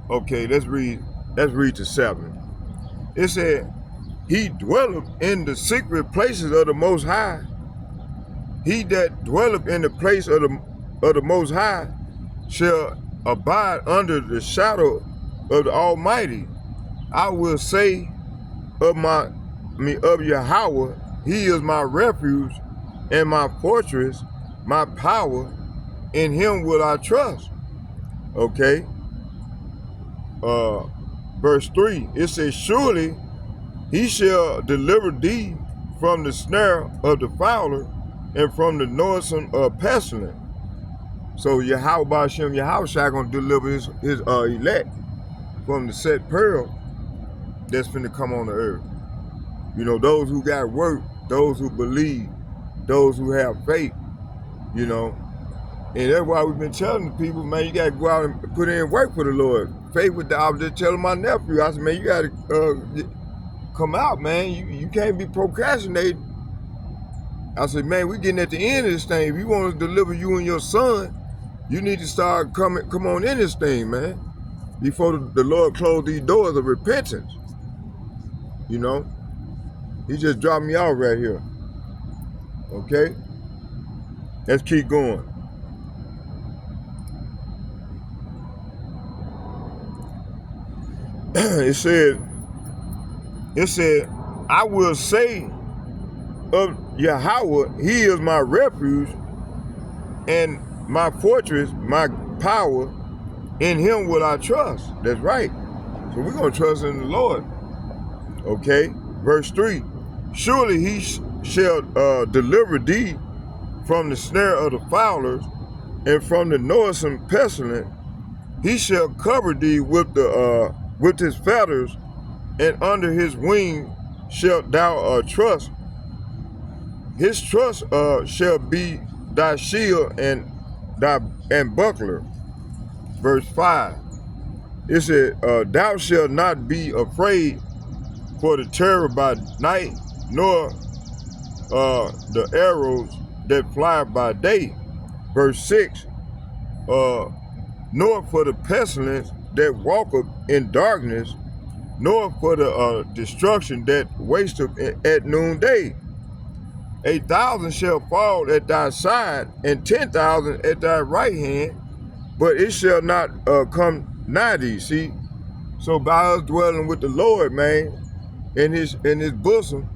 Speaker 2: Okay, let's read to 7. It said, he dwelleth in the secret places of the Most High. He that dwelleth in the place of the Most High shall abide under the shadow of the Almighty. I will say of Yahweh, he is my refuge and my fortress, my power. In him will I trust. Okay. Verse 3, it says, surely he shall deliver thee from the snare of the fowler and from the noisome pestilence. So Yahweh B'Shem Yahushua gonna deliver his elect from the set peril that's finna come on the earth. You know, those who got work, those who believe, those who have faith, you know. And that's why we've been telling the people, man, you gotta go out and put in work for the Lord. Faith with the, I was just telling my nephew, I said, man, you gotta come out, man. You can't be procrastinating. I said, man, we getting at the end of this thing. If you want to deliver you and your son, you need to start come on in this thing, man. Before the Lord closed these doors of repentance. You know? He just dropped me out right here. Okay? Let's keep going. It said, I will say of Yahweh, he is my refuge and my fortress, my power. In him will I trust. That's right. So we're going to trust in the Lord. Okay? Verse 3. Surely he shall deliver thee from the snare of the fowlers and from the noisome pestilence. He shall cover thee with his feathers, and under his wing shalt thou trust. His trust shall be thy shield and buckler. Verse 5. It said, thou shalt not be afraid for the terror by night, nor the arrows that fly by day. Verse 6. Nor for the pestilence that walketh in darkness, nor for the destruction that wasteth at noonday. 1,000 shall fall at thy side, and 10,000 at thy right hand, but it shall not come nigh thee. See, so by us dwelling with the Lord, man, in his bosom,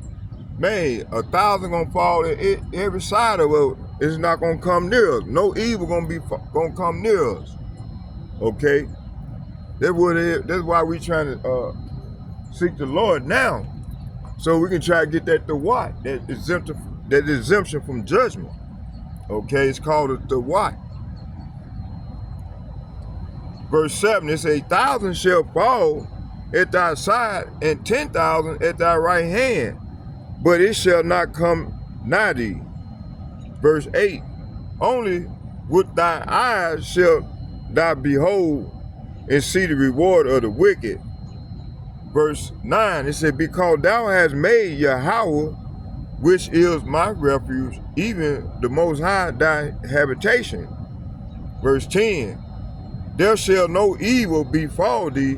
Speaker 2: man, 1,000 gonna fall at every side of us. It's not gonna come near us. No evil gonna come near us. Okay, that's what it is. That's why we trying to seek the Lord now, so we can try to get that what that exemption from judgment. Okay, it's called the what. Verse 7, it says, 1,000 shall fall at thy side, and 10,000 at thy right hand, but it shall not come nigh thee. Verse 8, only with thy eyes shalt thou behold and see the reward of the wicked. Verse 9, it said, because thou hast made Yahweh, which is my refuge, even the Most High thy habitation. Verse 10, there shall no evil befall thee,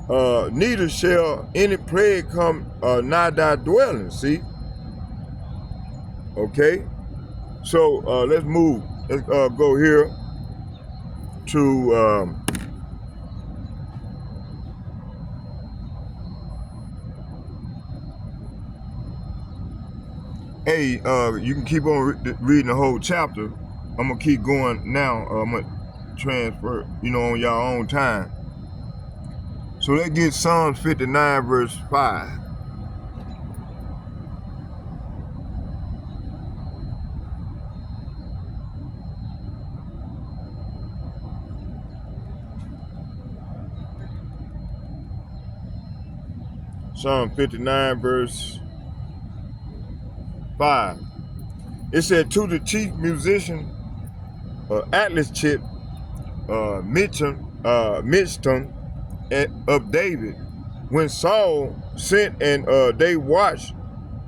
Speaker 2: neither shall any plague come nigh thy dwelling. See? Okay? So let's move. Let's go here to you can keep on reading the whole chapter. I'm gonna keep going now. I'm gonna transfer, on your own time. So let's get Psalm 59 verse 5. Psalm 59 verse 5. It said, to the chief musician, Atlas Chip, Mitchum, of David, when Saul sent and they watched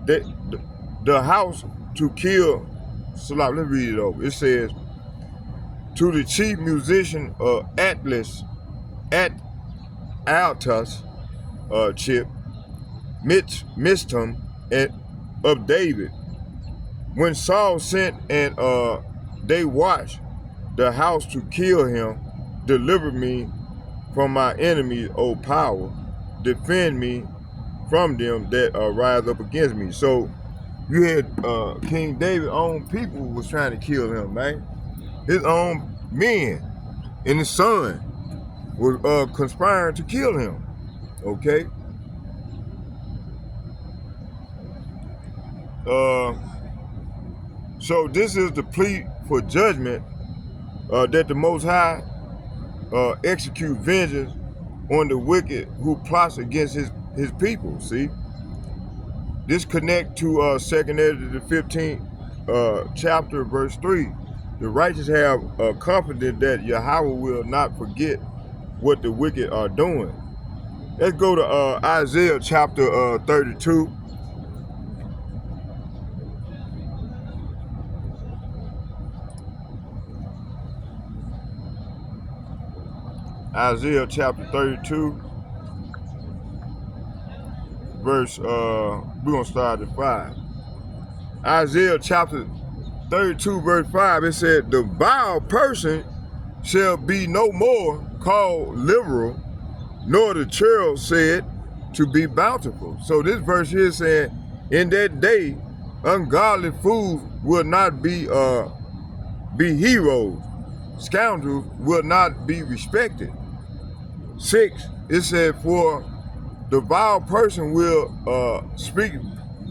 Speaker 2: the house to kill Salah. Let's read it over. It says, to the chief musician Altus Chip, Mistum, and of David, when Saul sent and they watched the house to kill him, deliver me from my enemies, O power, defend me from them that rise up against me. So you had King David's own people was trying to kill him, man. His own men and his son was conspiring to kill him. Okay. So this is the plea for judgment that the Most High execute vengeance on the wicked who plots against his people. See, this connect to 2nd Ezra the 15th chapter verse 3. The righteous have confidence that Yahweh will not forget what the wicked are doing. Let's go to Isaiah chapter 32. Isaiah chapter 32, verse, we're going to start at 5. Isaiah chapter 32, verse 5, it said, the vile person shall be no more called liberal, nor the churl said to be bountiful. So this verse here is saying, in that day, ungodly fools will not be heroes. Scoundrels will not be respected. 6, it said, for the vile person will speak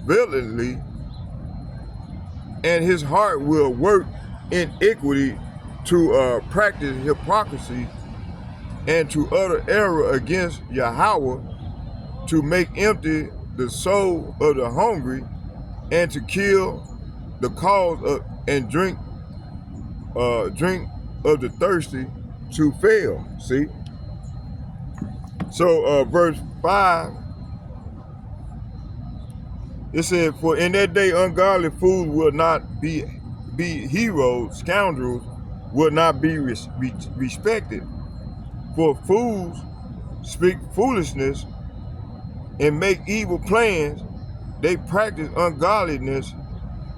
Speaker 2: violently, and his heart will work iniquity to practice hypocrisy and to utter error against Yahweh, to make empty the soul of the hungry, and to kill the cause of, and drink of the thirsty to fail. See? So verse 5, it said, for in that day ungodly fools will not be heroes, scoundrels will not be respected. For fools speak foolishness and make evil plans. They practice ungodliness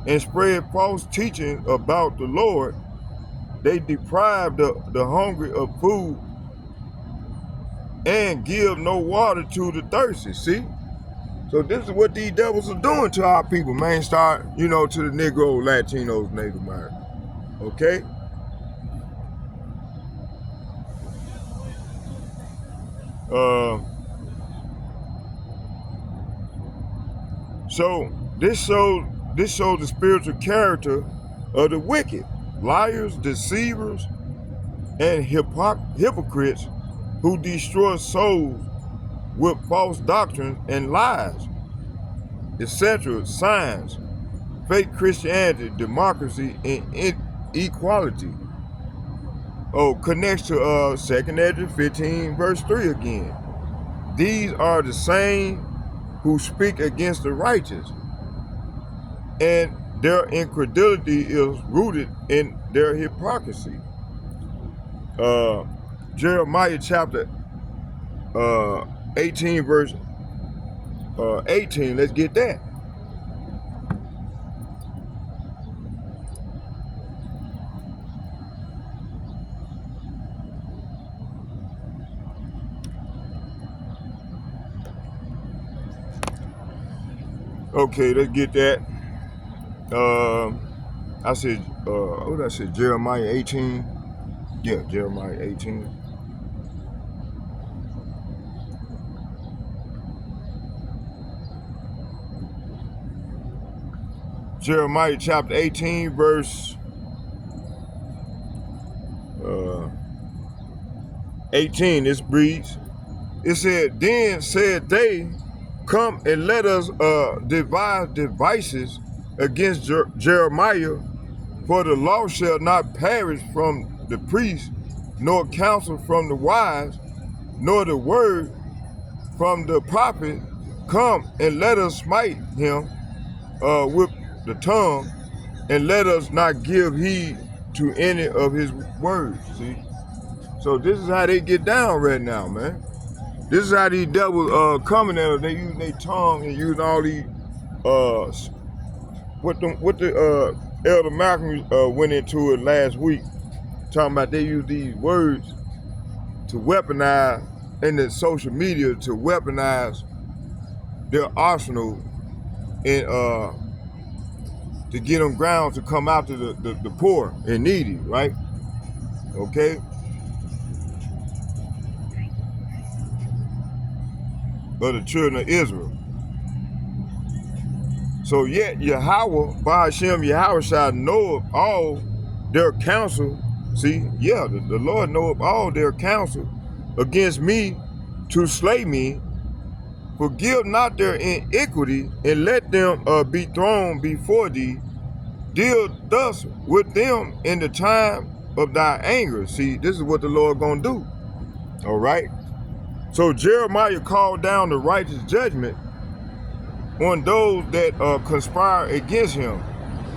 Speaker 2: and spread false teaching about the Lord. They deprive the hungry of food and give no water to the thirsty. See? So this is what these devils are doing to our people, man. Start, to the Negro, Latinos, Native Americans. Okay? So this shows the spiritual character of the wicked, liars, deceivers, and hypocrites who destroy souls with false doctrines and lies, etc., signs, fake Christianity, democracy, and equality. Connects to 2nd Ezra 15 verse 3 again. These are the same who speak against the righteous, and their incredulity is rooted in their hypocrisy. Jeremiah chapter 18 verse 18. Let's get that. Okay, let's get that. I said, what did I say? Jeremiah 18. Yeah, Jeremiah 18. Jeremiah chapter 18, verse 18. This reads, it said, then said they, come and let us devise devices against Jeremiah, for the law shall not perish from the priest, nor counsel from the wise, nor the word from the prophet. Come and let us smite him with the tongue, and let us not give heed to any of his words. See? So this is how they get down right now, man. This is how these devils coming at us. They use their tongue and use all these what the Elder Malcolm went into it last week, talking about they use these words to weaponize in the social media, to weaponize their arsenal and to get them grounds to come out to the poor and needy, right? Okay? Of the children of Israel. So yet Yahweh, by Hashem, Yahweh shall know of all their counsel. See, yeah, the Lord know of all their counsel against me to slay me. Forgive not their iniquity, and let them be thrown before thee. Deal thus with them in the time of thy anger. See, this is what the Lord gonna do. All right. So Jeremiah called down the righteous judgment on those that conspire against him,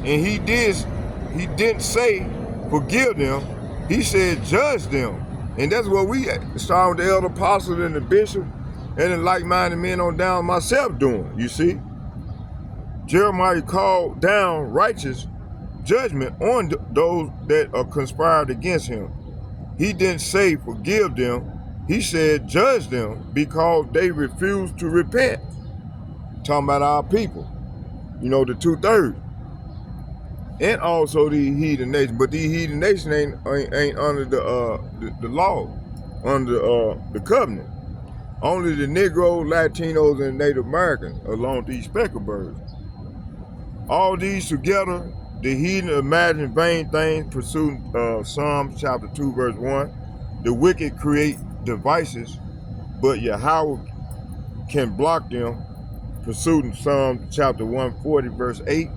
Speaker 2: and he didn't say forgive them. He said judge them, and that's what we saw the elder apostles and the bishop and the like-minded men on down, myself, doing. You see, Jeremiah called down righteous judgment on those that are conspired against him. He didn't say forgive them. He said judge them because they refused to repent. Talking about our people, you know, the 2/3, and also the heathen nation. But these heathen nation ain't under the law, under the covenant. Only the Negroes, Latinos, and Native Americans, along with these speckled birds. All these together, the heathen imagine vain things, pursuing Psalm chapter 2, verse 1. The wicked create devices, but Yahweh can block them, pursuing Psalm chapter 140, verse 8.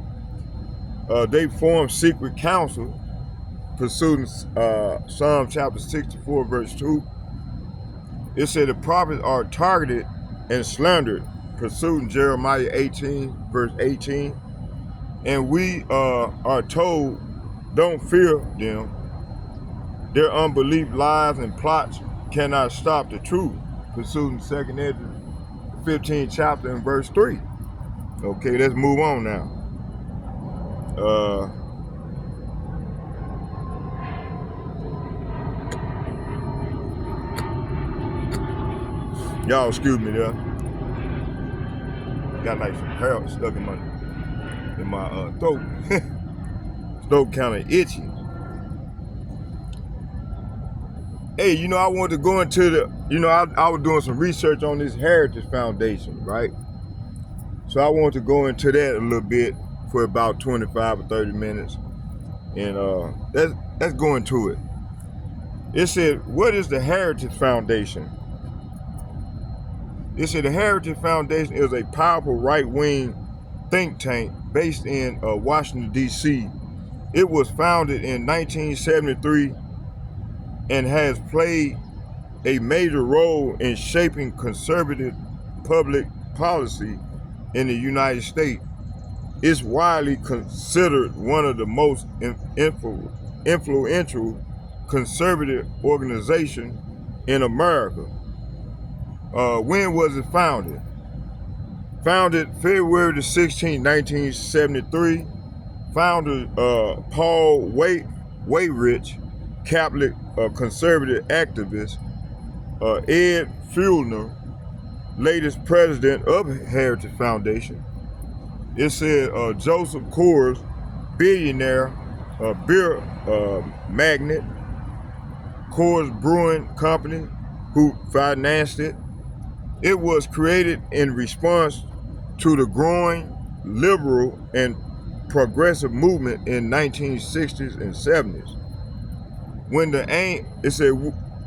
Speaker 2: They form secret counsel, pursuing Psalm chapter 64, verse 2. It said the prophets are targeted and slandered, pursuing Jeremiah 18, verse 18. And we are told, don't fear them. Their unbelief, lies, and plots cannot stop the truth, pursuing 2nd Ezra 15th chapter and verse 3. Okay, let's move on now. Y'all excuse me there. Got like some hair stuck in my throat. Throat kind of itchy. Hey, you know, I wanted to go into the, you know, I was doing some research on this Heritage Foundation, right? So I wanted to go into that a little bit for about 25 or 30 minutes. And let's go into it. It said, what is the Heritage Foundation? It said the Heritage Foundation is a powerful right-wing think tank based in Washington, D.C. It was founded in 1973 and has played a major role in shaping conservative public policy in the United States. It's widely considered one of the most influential conservative organizations in America. When was it founded? Founded February the 16th, 1973. Founder Paul Wayrich, Catholic conservative activist. Ed Fuellner, latest president of Heritage Foundation. It said Joseph Coors, billionaire, beer magnate, Coors Brewing Company, who financed it. It was created in response to the growing liberal and progressive movement in 1960s and 70s. When the aim, it said,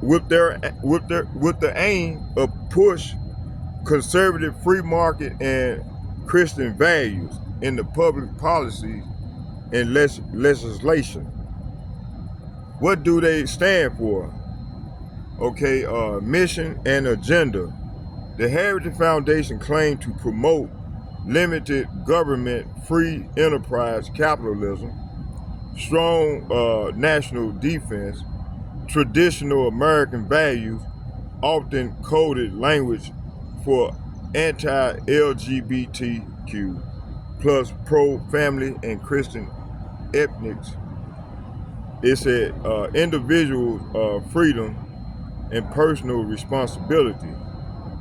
Speaker 2: with the aim of push conservative free market and Christian values in the public policies and legislation. What do they stand for? Okay, mission and agenda. The Heritage Foundation claimed to promote limited government, free enterprise capitalism, strong national defense, traditional American values, often coded language for anti-LGBTQ, plus pro-family and Christian ethnics. It said individual freedom and personal responsibility.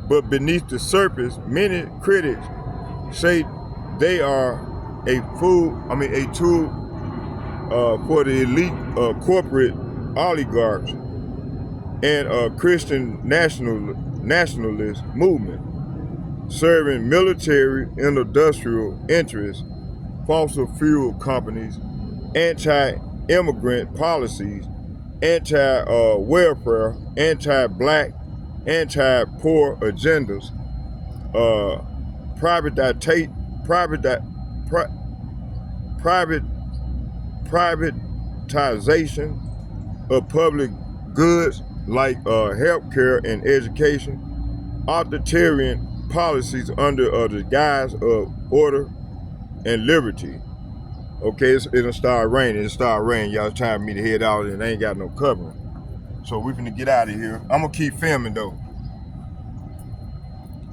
Speaker 2: But beneath the surface, many critics say they are a tool for the elite corporate oligarchs and a Christian nationalist movement, serving military and industrial interests, fossil fuel companies, anti-immigrant policies, anti-welfare, anti-black, anti-poor agendas, privatization of public goods like healthcare and education, authoritarian policies under the guise of order and liberty. Okay, it'll start raining. It'll start raining. Y'all, it's time for me to head out, and I ain't got no covering. So we're gonna get out of here. I'm gonna keep filming though.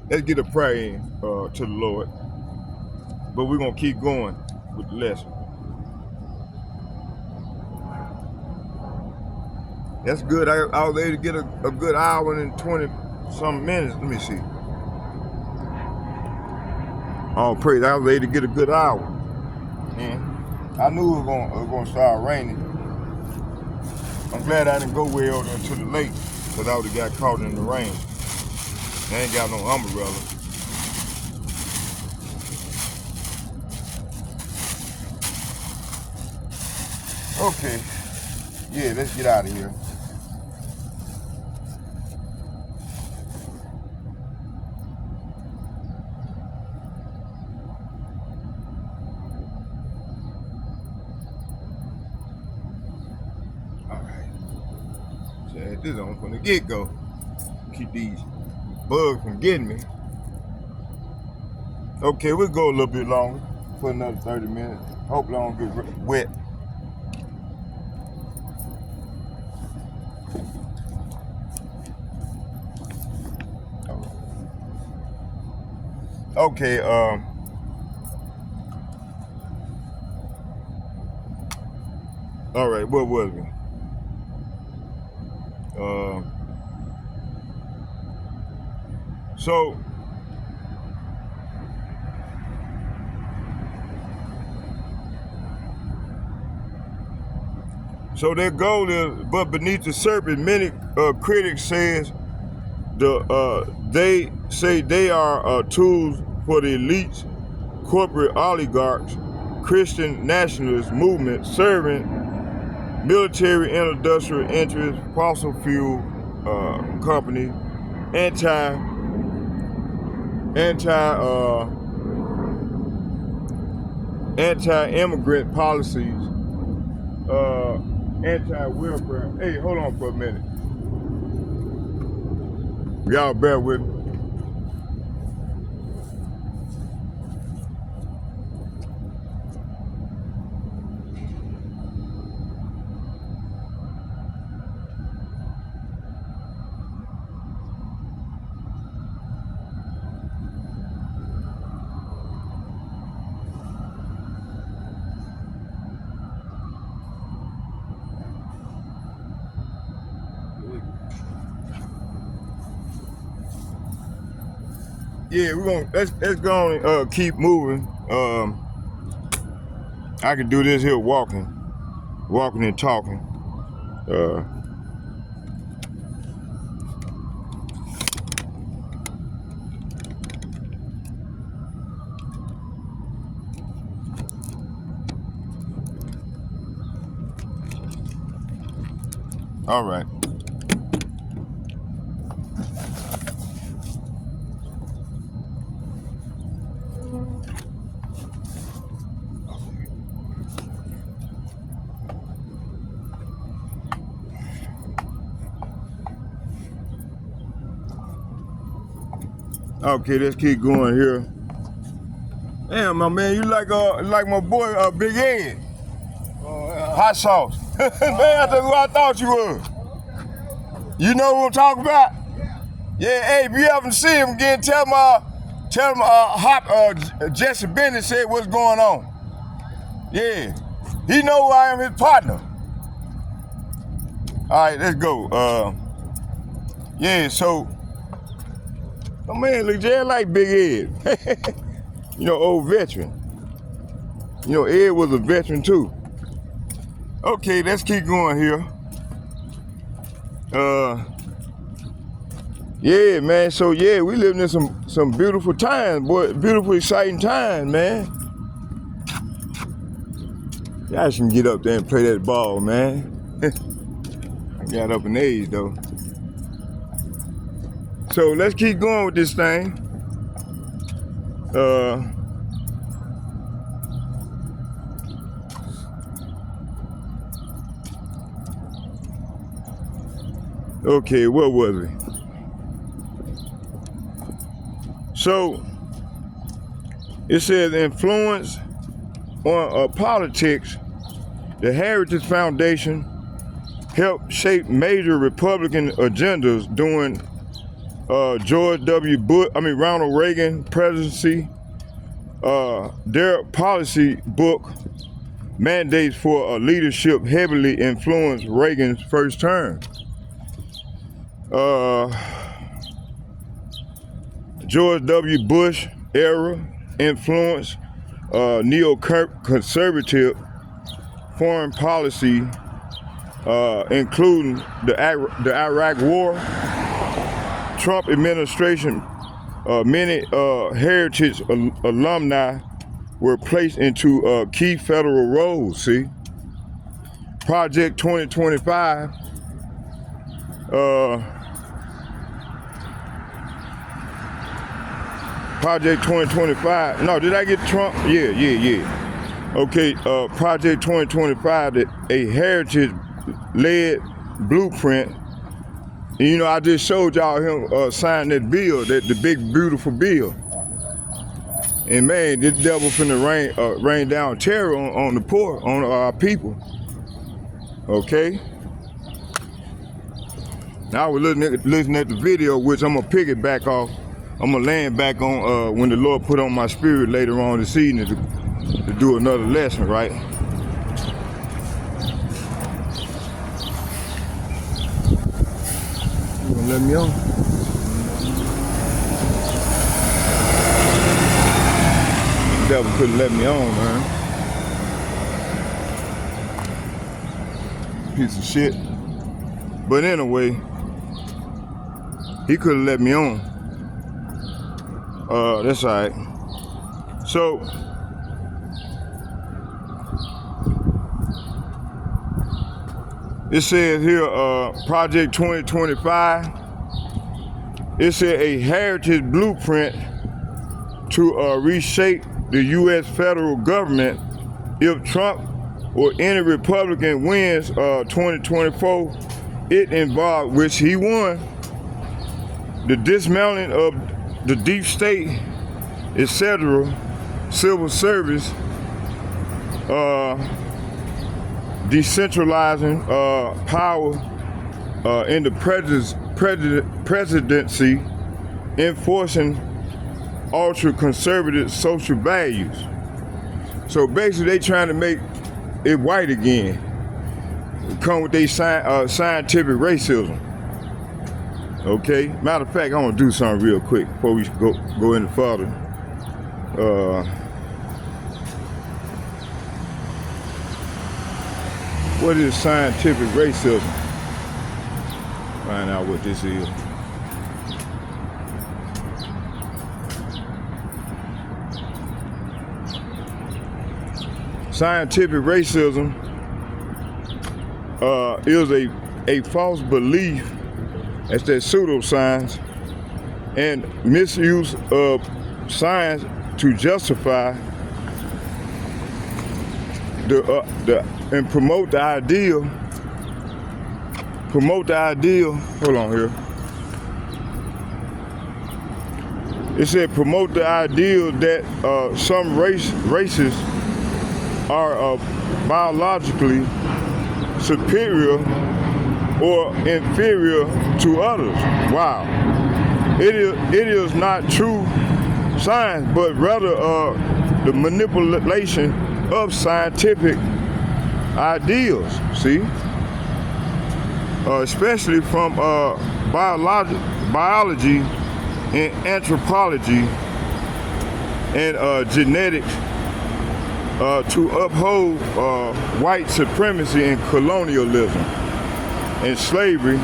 Speaker 2: Let's get a prayer in to the Lord. But we're gonna keep going with the lesson. That's good. I was able to get a good hour and 20 some minutes. Let me see. Oh, praise! I was able to get a good hour. Man, I knew it was gonna start raining. I'm glad I didn't go way over there to the lake, because I would have got caught in the rain. I ain't got no umbrella. Okay. Yeah, let's get out of here. This on from the get-go. Keep these bugs from getting me. Okay, we'll go a little bit longer for another 30 minutes. Hopefully I don't get wet. Okay, all right, what was it? So their goal is, but beneath the surface, many critics says they say they are tools for the elites, corporate oligarchs, Christian nationalist movement, serving military and industrial interests, fossil fuel companies, anti-immigrant policies, anti-welfare. Hey, hold on for a minute. Y'all bear with me. Yeah, let's go and keep moving. I can do this here walking and talking. All right. Okay, let's keep going here. Damn, my man, you like my boy Big Ed. Hot sauce. Man, that's who I thought you was. You know what I'm talking about? Yeah, hey, if you haven't seen him again, tell him Jesse Bennett said what's going on. Yeah, he know I am his partner. All right, let's go. Yeah, so, my man look just like Big Ed. You know, old veteran. You know, Ed was a veteran too. Okay, let's keep going here. Yeah, man, so yeah, we living in some beautiful times, boy, beautiful, exciting times, man. Y'all should get up there and play that ball, man. I got up in age, though. So let's keep going with this thing. Okay, what was it? So, it says influence on politics. The Heritage Foundation helped shape major Republican agendas during Ronald Reagan presidency. Their policy book mandates for a leadership heavily influenced Reagan's first term. George W. Bush era influenced neoconservative foreign policy, including the Iraq War. Trump administration, many heritage alumni were placed into key federal roles. See, Project 2025. Project 2025. No, did I get Trump? Yeah. Okay, Project 2025, a heritage-led blueprint. And, you know, I just showed y'all him sign that bill, the big, beautiful bill. And man, this devil finna rain down terror on the poor, on our people. Okay? Now I was listening at the video, which I'm gonna pick it back off. I'm gonna land back on when the Lord put on my spirit later on this evening to do another lesson, right? You gonna let me on? The devil couldn't let me on, man. Piece of shit. But anyway, he couldn't let me on. That's all right. So, it says here, Project 2025, it said a heritage blueprint to reshape the U.S. federal government if Trump or any Republican wins 2024. It involved, which he won, the dismantling of the deep state, etc., civil service, decentralizing power in the presidency, enforcing ultra-conservative social values. So basically, they trying to make it white again. Come with their scientific racism. Okay. Matter of fact, I want to do something real quick before we go any further. What is scientific racism? Find out what this is. Scientific racism is a false belief, that's that pseudoscience, and misuse of science to justify and promote the ideal. Hold on here. It said promote the ideal that some races are biologically superior or inferior to others. Wow. It is not true science, but rather the manipulation of scientific ideals, see? Especially from biology and anthropology and genetics to uphold white supremacy and colonialism and slavery,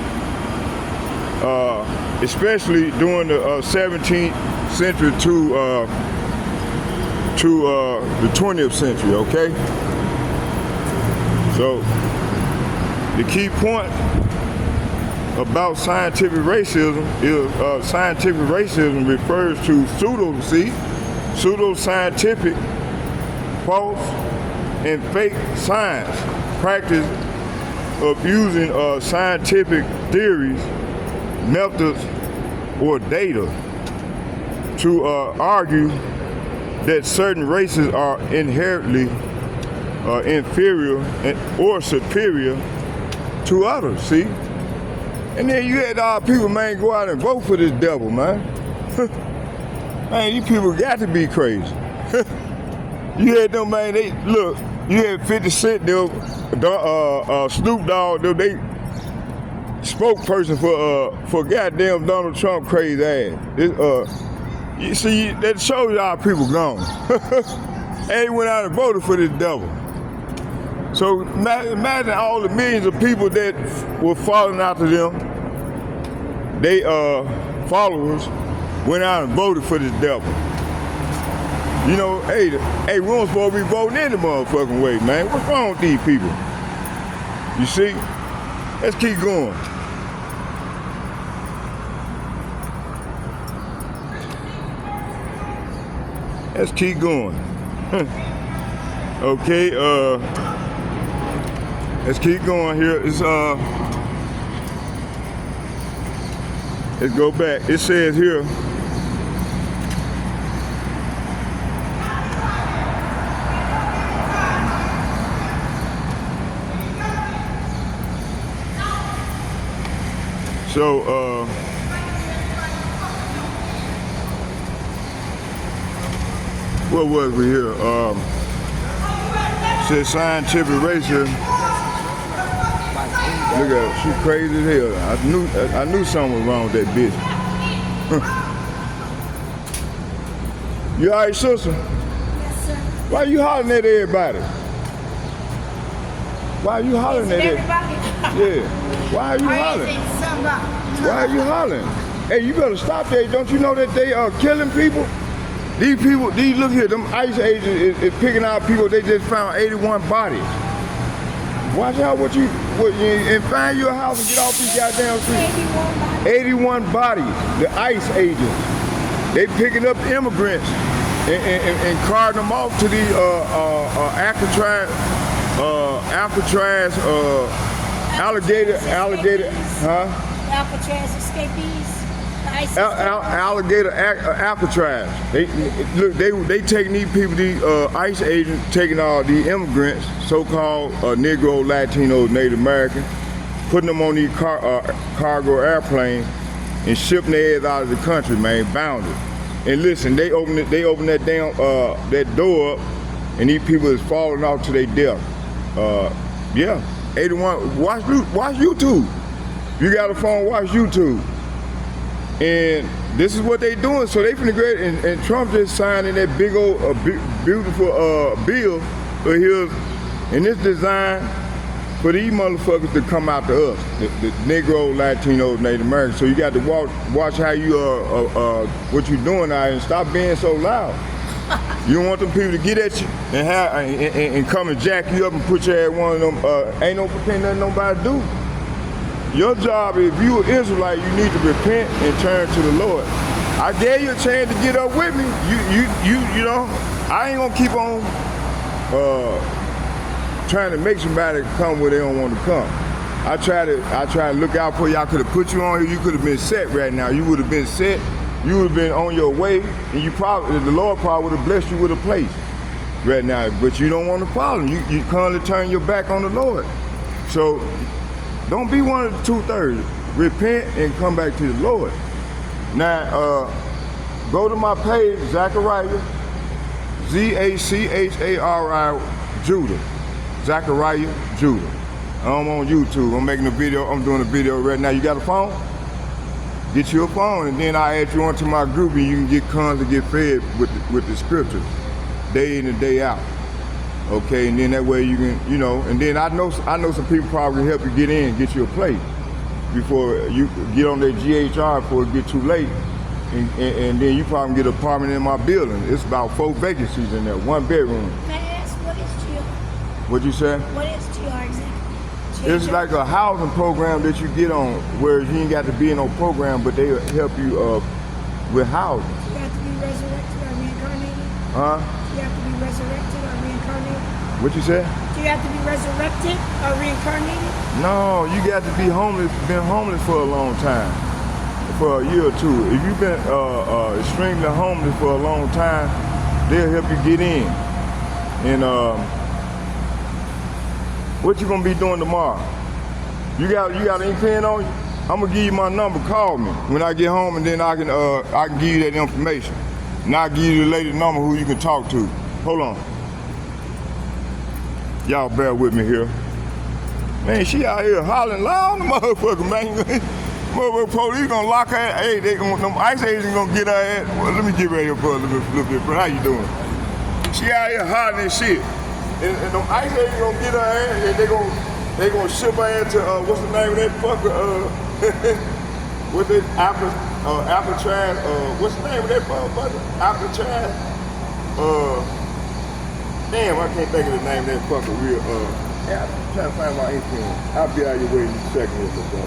Speaker 2: especially during the 17th century to the 20th century, okay? So the key point about scientific racism is scientific racism refers to pseudo-scientific, false and fake science practice of using scientific theories, methods, or data to argue that certain races are inherently inferior or superior to others, see? And then you had all people, man, go out and vote for this devil, man. Man, these people got to be crazy. You had them, man, you had 50 Cent, Snoop Dogg, they spokesperson for goddamn Donald Trump crazy ass. You see, that shows y'all people gone. They went out and voted for this devil. So imagine all the millions of people that were following after them. They followers went out and voted for this devil. You know, hey, we don't supposed to be voting any motherfucking way, man. What's wrong with these people? You see? Let's keep going. Let's keep going. Okay, let's keep going here. Let's go back. It says here, so what was we here? Said scientific racism. Look at her, she crazy as hell. I knew something was wrong with that bitch. You all right, sister?
Speaker 10: Yes, sir.
Speaker 2: Why you hollering at everybody? Why you hollering at everybody? Yeah. Why are you hollering? Why are you hollering? Hey, you better stop that. Don't you know that they are killing people? These people, look here, them ICE agents is picking out people. They just found 81 bodies. Watch out and find your house and get off these goddamn streets. 81 bodies, the ICE agents. They picking up immigrants and carting them off to the Alcatraz, alligator, huh?
Speaker 10: Alcatraz escapees.
Speaker 2: Alligator Alcatraz. They taking these people, these ICE agents, taking all the immigrants, so-called Negro, Latino, Native American, putting them on these cargo airplanes and shipping their ass out of the country, man, bounded. And listen, they open that damn that door up, and these people is falling off to their death. Yeah, 81. Watch YouTube. You got a phone? Watch YouTube. And this is what they doing. So they finna go ahead and Trump just signing that big old beautiful bill for his, and it's designed for these motherfuckers to come out to us, the Negro, Latinos, Native Americans. So you got to watch how you what you doing out here and stop being so loud. You don't want them people to get at you and come and jack you up and put your ass one of them. Ain't no pretend nothing nobody do. Your job, if you an Israelite, you need to repent and turn to the Lord. I gave you a chance to get up with me. You know, I ain't gonna keep on trying to make somebody come where they don't want to come. I try to look out for you. I could have put you on here. You could have been set right now. You would have been set. You would have been on your way, and the Lord probably would have blessed you with a place right now. But you don't want to follow him. You currently turn your back on the Lord. So don't be one of the 2/3. Repent and come back to the Lord. Now, go to my page, Zachariah, Zachari Judah. Zachariah Judah. I'm on YouTube. I'm making a video. I'm doing a video right now. You got a phone? Get you a phone, and then I add you onto my group, and you can get constantly get fed with the scriptures, day in and day out. Okay, and then that way you can, you know, and then I know some people probably help you get in, get you a place before you get on that GHR before it get too late, and then you probably get an apartment in my building. It's about 4 vacancies in there, 1 bedroom.
Speaker 10: May I ask, what is GR?
Speaker 2: What'd you say?
Speaker 10: What is GR exactly?
Speaker 2: It's like a housing program that you get on, where you ain't got to be in no program, but they help you with housing.
Speaker 10: You have to be resurrected or reincarnated?
Speaker 2: Huh?
Speaker 10: You have to be resurrected or reincarnated?
Speaker 2: What you say?
Speaker 10: Do you have to be resurrected or reincarnated?
Speaker 2: No, you got to be been homeless for a long time, for a year or two. If you've been extremely homeless for a long time, they'll help you get in. And what you gonna be doing tomorrow? You got any pen on you? I'm gonna give you my number. Call me when I get home, and then I can give you that information. And I'll give you the lady number who you can talk to. Hold on. Y'all bear with me here. Man, she out here hollering loud, motherfucker, man. Motherfucker, police gonna lock her ass. Hey, them ICE agents gonna get her ass. Well, let me get right here for a little bit. How you doing? She out here hollering and shit. And them ICE agents gonna get her ass, and they gonna ship her ass to what's the name of that fucker? What's it? Alcatraz. What's the name of that motherfucker? Alcatraz. Damn, I can't think of the name of that fucker real. Yeah, I'm trying to find my ink pen. I'll be out your way in a second with her, bro.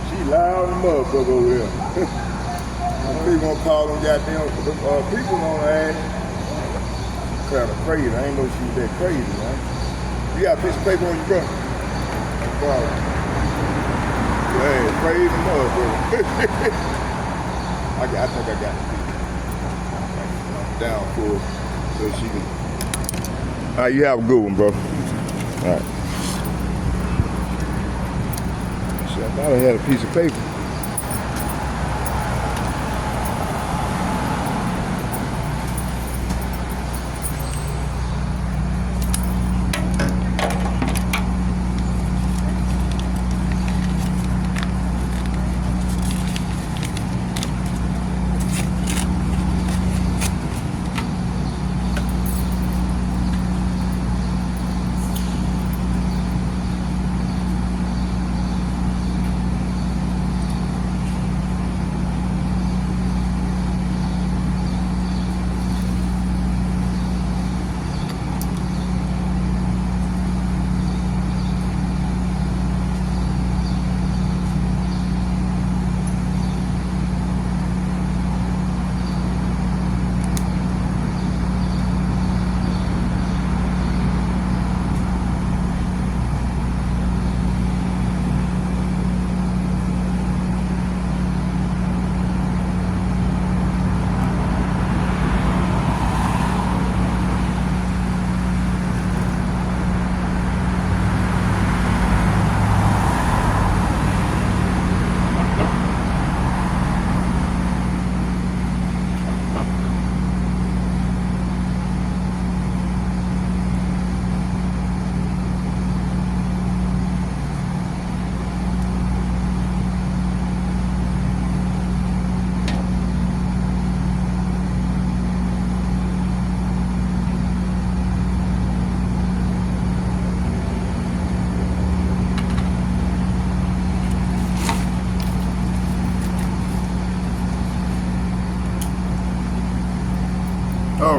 Speaker 2: She loud as motherfucker over there. People gonna call them goddamn people on her ass. Kind of crazy. I ain't know she was that crazy, man. You got a piece of paper on your brother? No problem. Hey, crazy motherfucker. I think I got it. Down for her so she can. All right, you have a good one, bro. All right. Shit, I thought I had a piece of paper.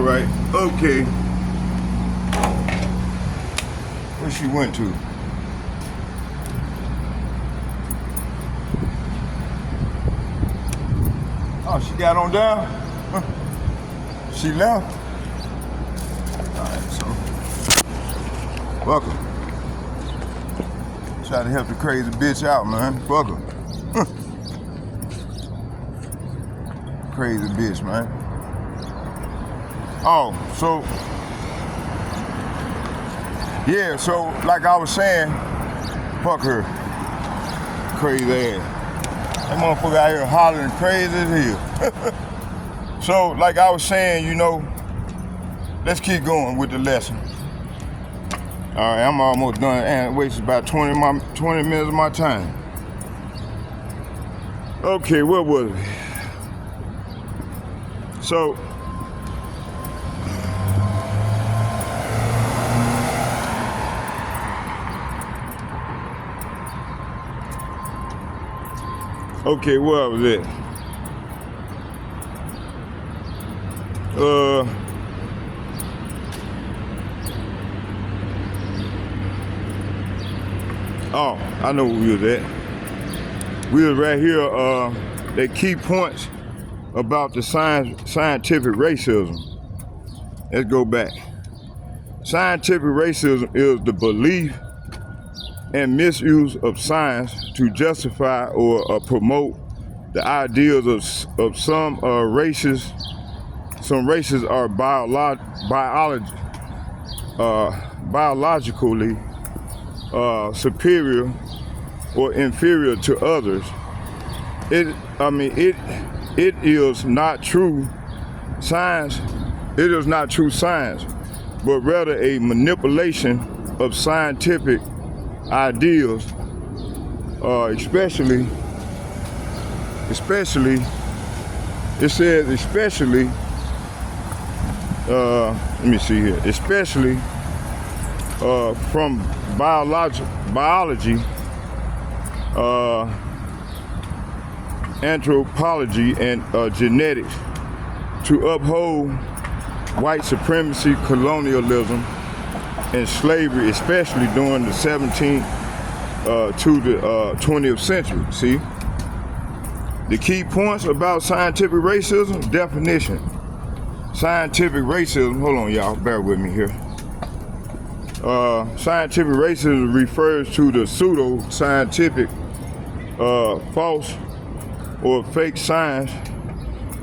Speaker 2: right, okay. Where she went to? Oh, she got on down? Huh. She left? Alright, so welcome. Try to help the crazy bitch out, man. Fuck her. Crazy bitch, man. Oh, so yeah, so like I was saying, fuck her. Crazy ass. That motherfucker out here hollering crazy as hell. So like I was saying, you know, let's keep going with the lesson. All right, I'm almost done and wasted about 20 minutes of my time. Okay, what was it? So, okay, what was it? Oh, I know where we was at. We was right here, the key points about the scientific racism. Let's go back. Scientific racism is the belief and misuse of science to justify or promote the ideas of some races. Some races are biologically superior or inferior to others. It is not true science. It is not true science, but rather a manipulation of scientific ideals, especially. It says especially. Let me see here. Especially from biology, anthropology, and genetics to uphold white supremacy, colonialism, and slavery, especially during the 17th to the 20th century. See? The key points about scientific racism, definition. Scientific racism, hold on y'all, bear with me here. Scientific racism refers to the pseudo-scientific, false or fake science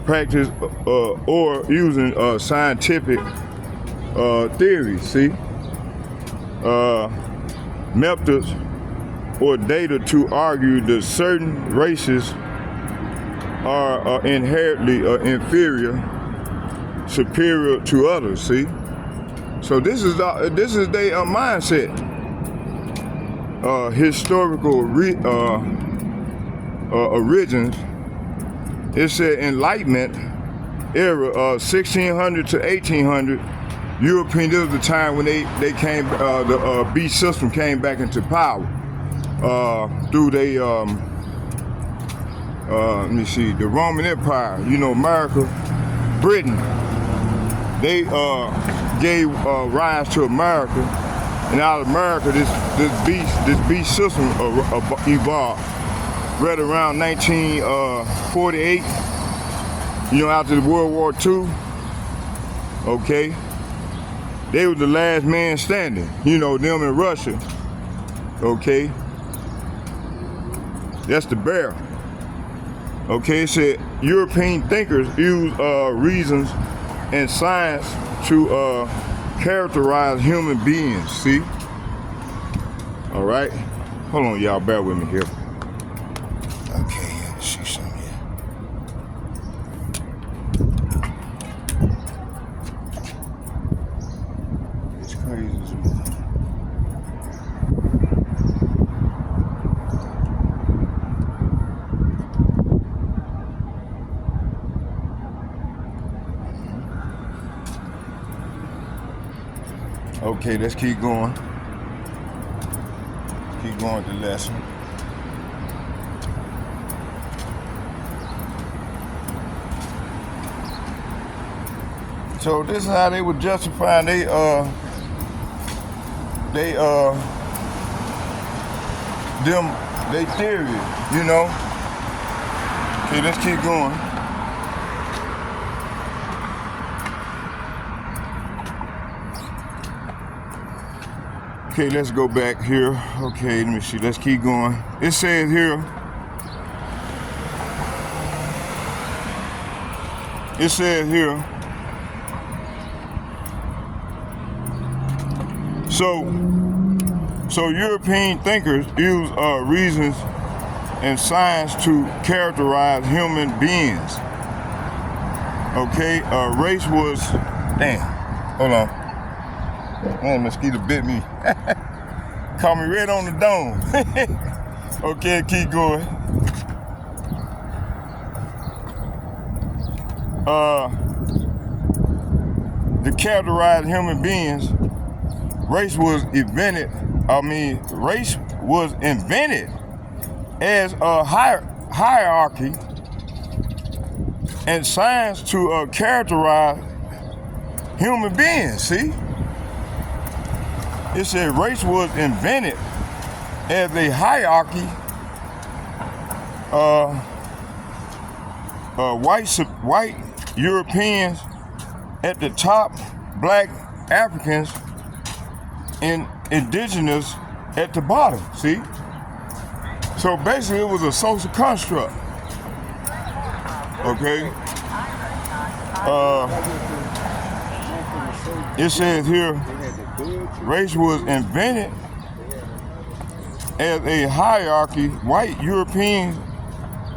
Speaker 2: practice or using scientific theories, see? Methods or data to argue that certain races are inherently inferior, superior to others, see? So this is their mindset. Historical origins. It said Enlightenment era, 1600 to 1800. European, this was the time when they came, the beast system came back into power through let me see, the Roman Empire. You know, America, Britain. They gave rise to America, and out of America, this beast system evolved. Right around 1948, you know, after the World War II. Okay, they were the last man standing. You know, them in Russia. Okay, that's the bear. Okay, it said European thinkers use reasons and science to characterize human beings, see? All right, hold on y'all, bear with me here. Okay, let's see something here. It's crazy as well. Okay, let's keep going. Keep going with the lesson. So this is how they were justifying they theory, you know. Okay, let's keep going. Okay, let's go back here. Okay, let me see. Let's keep going. It says here. It says here. So European thinkers use reasons and science to characterize human beings. Okay, race was, damn, hold on. Man, mosquito bit me. Caught me right on the dome. Okay, keep going. To characterize human beings, race was invented as a hierarchy and science to characterize human beings, see? It said race was invented as a hierarchy, white Europeans at the top, black Africans, and indigenous at the bottom, see? So basically it was a social construct, okay? It says here, race was invented as a hierarchy, white Europeans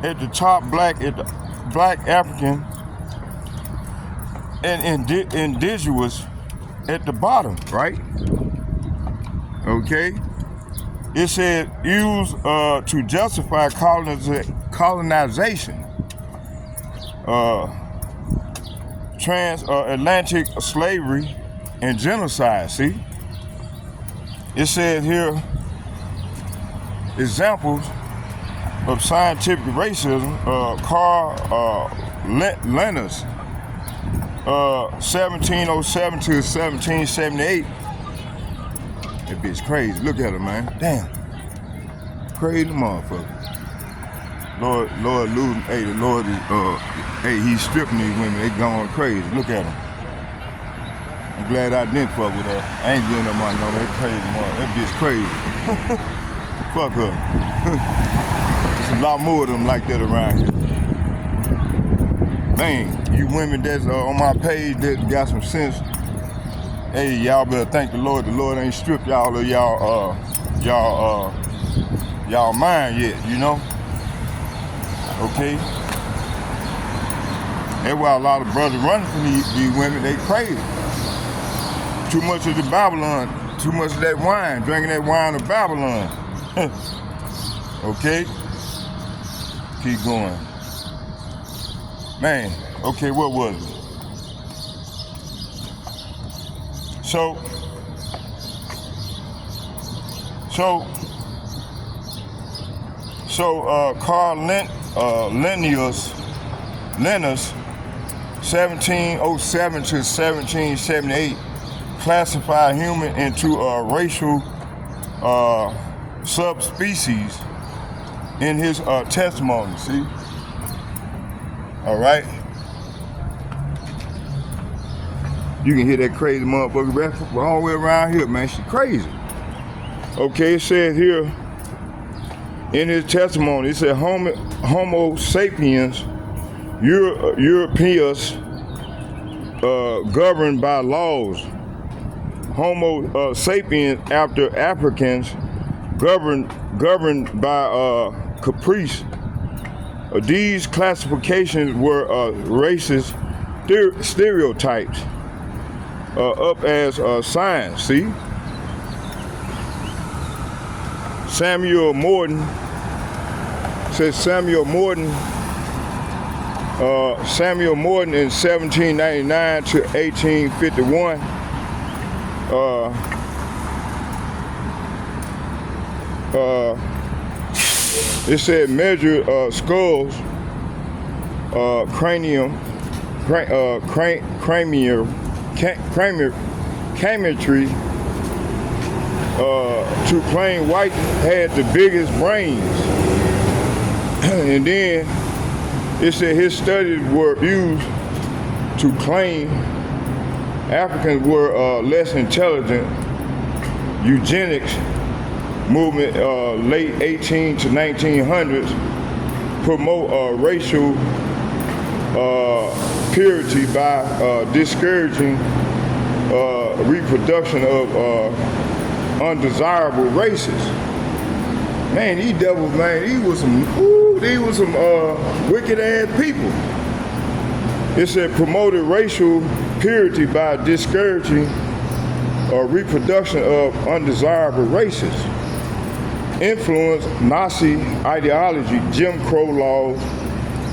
Speaker 2: at the top, black African, and indigenous at the bottom, right? Okay. It said used to justify colonization, transatlantic slavery, and genocide. See, it said here examples of scientific racism. Carl Linnaeus, 1707 to 1778. That bitch crazy. Look at her, man. Damn. Crazy motherfucker. Lord losing. Hey, the Lord is, he's stripping these women. They going crazy. Look at them. I'm glad I didn't fuck with her. I ain't doing that money, no. That crazy mother. That bitch crazy. Fuck her. There's a lot more of them like that around here. Man, you women that's on my page that got some sense, hey, y'all better thank the Lord. The Lord ain't stripped y'all of y'all mind yet, you know? Okay? That's why a lot of brothers running from these women, they crazy. Too much of the Babylon, too much of that wine, drinking that wine of Babylon. Okay? Keep going. Man, okay, what was it? So Carl Linnaeus, 1707 to 1778, classified human into racial subspecies in his testimony, see? All right? You can hear that crazy motherfucker rap all the way around here, man. She crazy. Okay, it says here in his testimony, it said Homo sapiens Europeus governed by laws. Homo sapiens after Africans governed by caprice. These classifications were racist stereotypes. Up as science, see? Samuel Morton says Samuel Morton in 1799 to 1851 it said measured skulls, chemistry to claim white had the biggest brains. And then it said his studies were used to claim Africans were less intelligent. Eugenics movement, late 18 to 1900s, promote racial purity by discouraging reproduction of undesirable races. Man, these devils, man, these was some wicked ass people. It said promoted racial purity by discouraging reproduction of undesirable races. Influenced Nazi ideology, Jim Crow laws,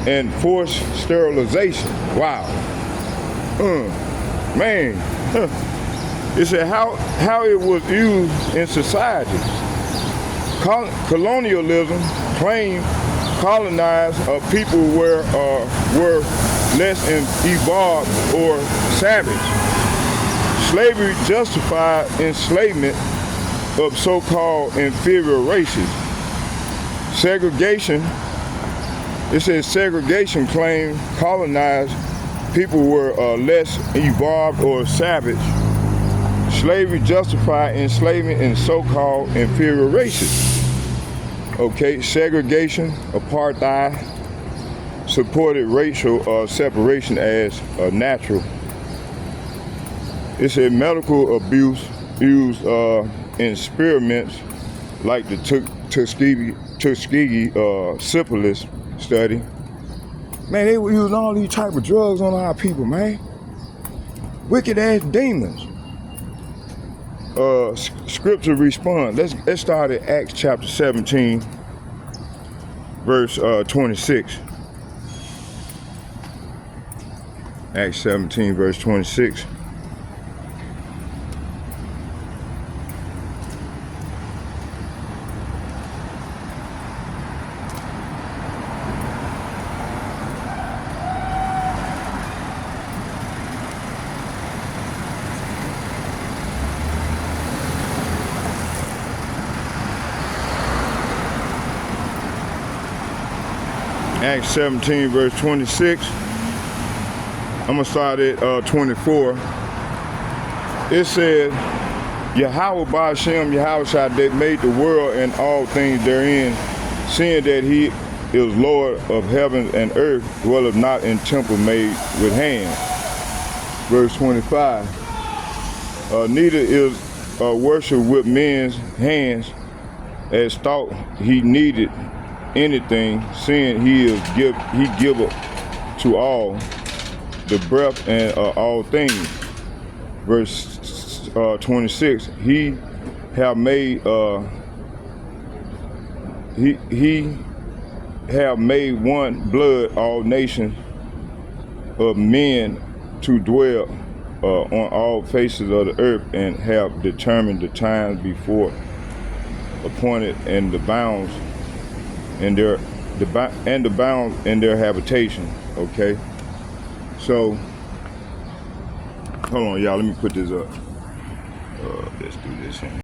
Speaker 2: and forced sterilization. Wow. Man. It said how it was used in society. Colonialism claimed colonized people were less evolved or savage. Slavery justified enslavement of so-called inferior races. Segregation, it says segregation claimed colonized people were less evolved or savage. Slavery justified enslavement in so-called inferior races. Okay, segregation, apartheid, supported racial separation as natural. It said medical abuse used in experiments like the Tuskegee syphilis study. Man, they were using all these type of drugs on our people, man. Wicked ass demons. Scripture response. Let's start at Acts chapter 17, verse 26. Acts 17, verse 26. Acts 17, verse 26. I'm going to start at 24. It said, Yahweh Ba'ashem, Yahweh Shaddai made the world and all things therein, seeing that he is Lord of heaven and earth, dwelleth not in temple made with hands. Verse 25. Neither is worship with men's hands, as thought he needed anything, seeing he giveth to all the breath and all things. Verse 26. He have made he have made one blood all nations of men to dwell on all faces of the earth, and have determined the times before appointed and the bounds in their bounds in their habitation. Okay, so hold on, y'all. Let me put this up. Let's do this here.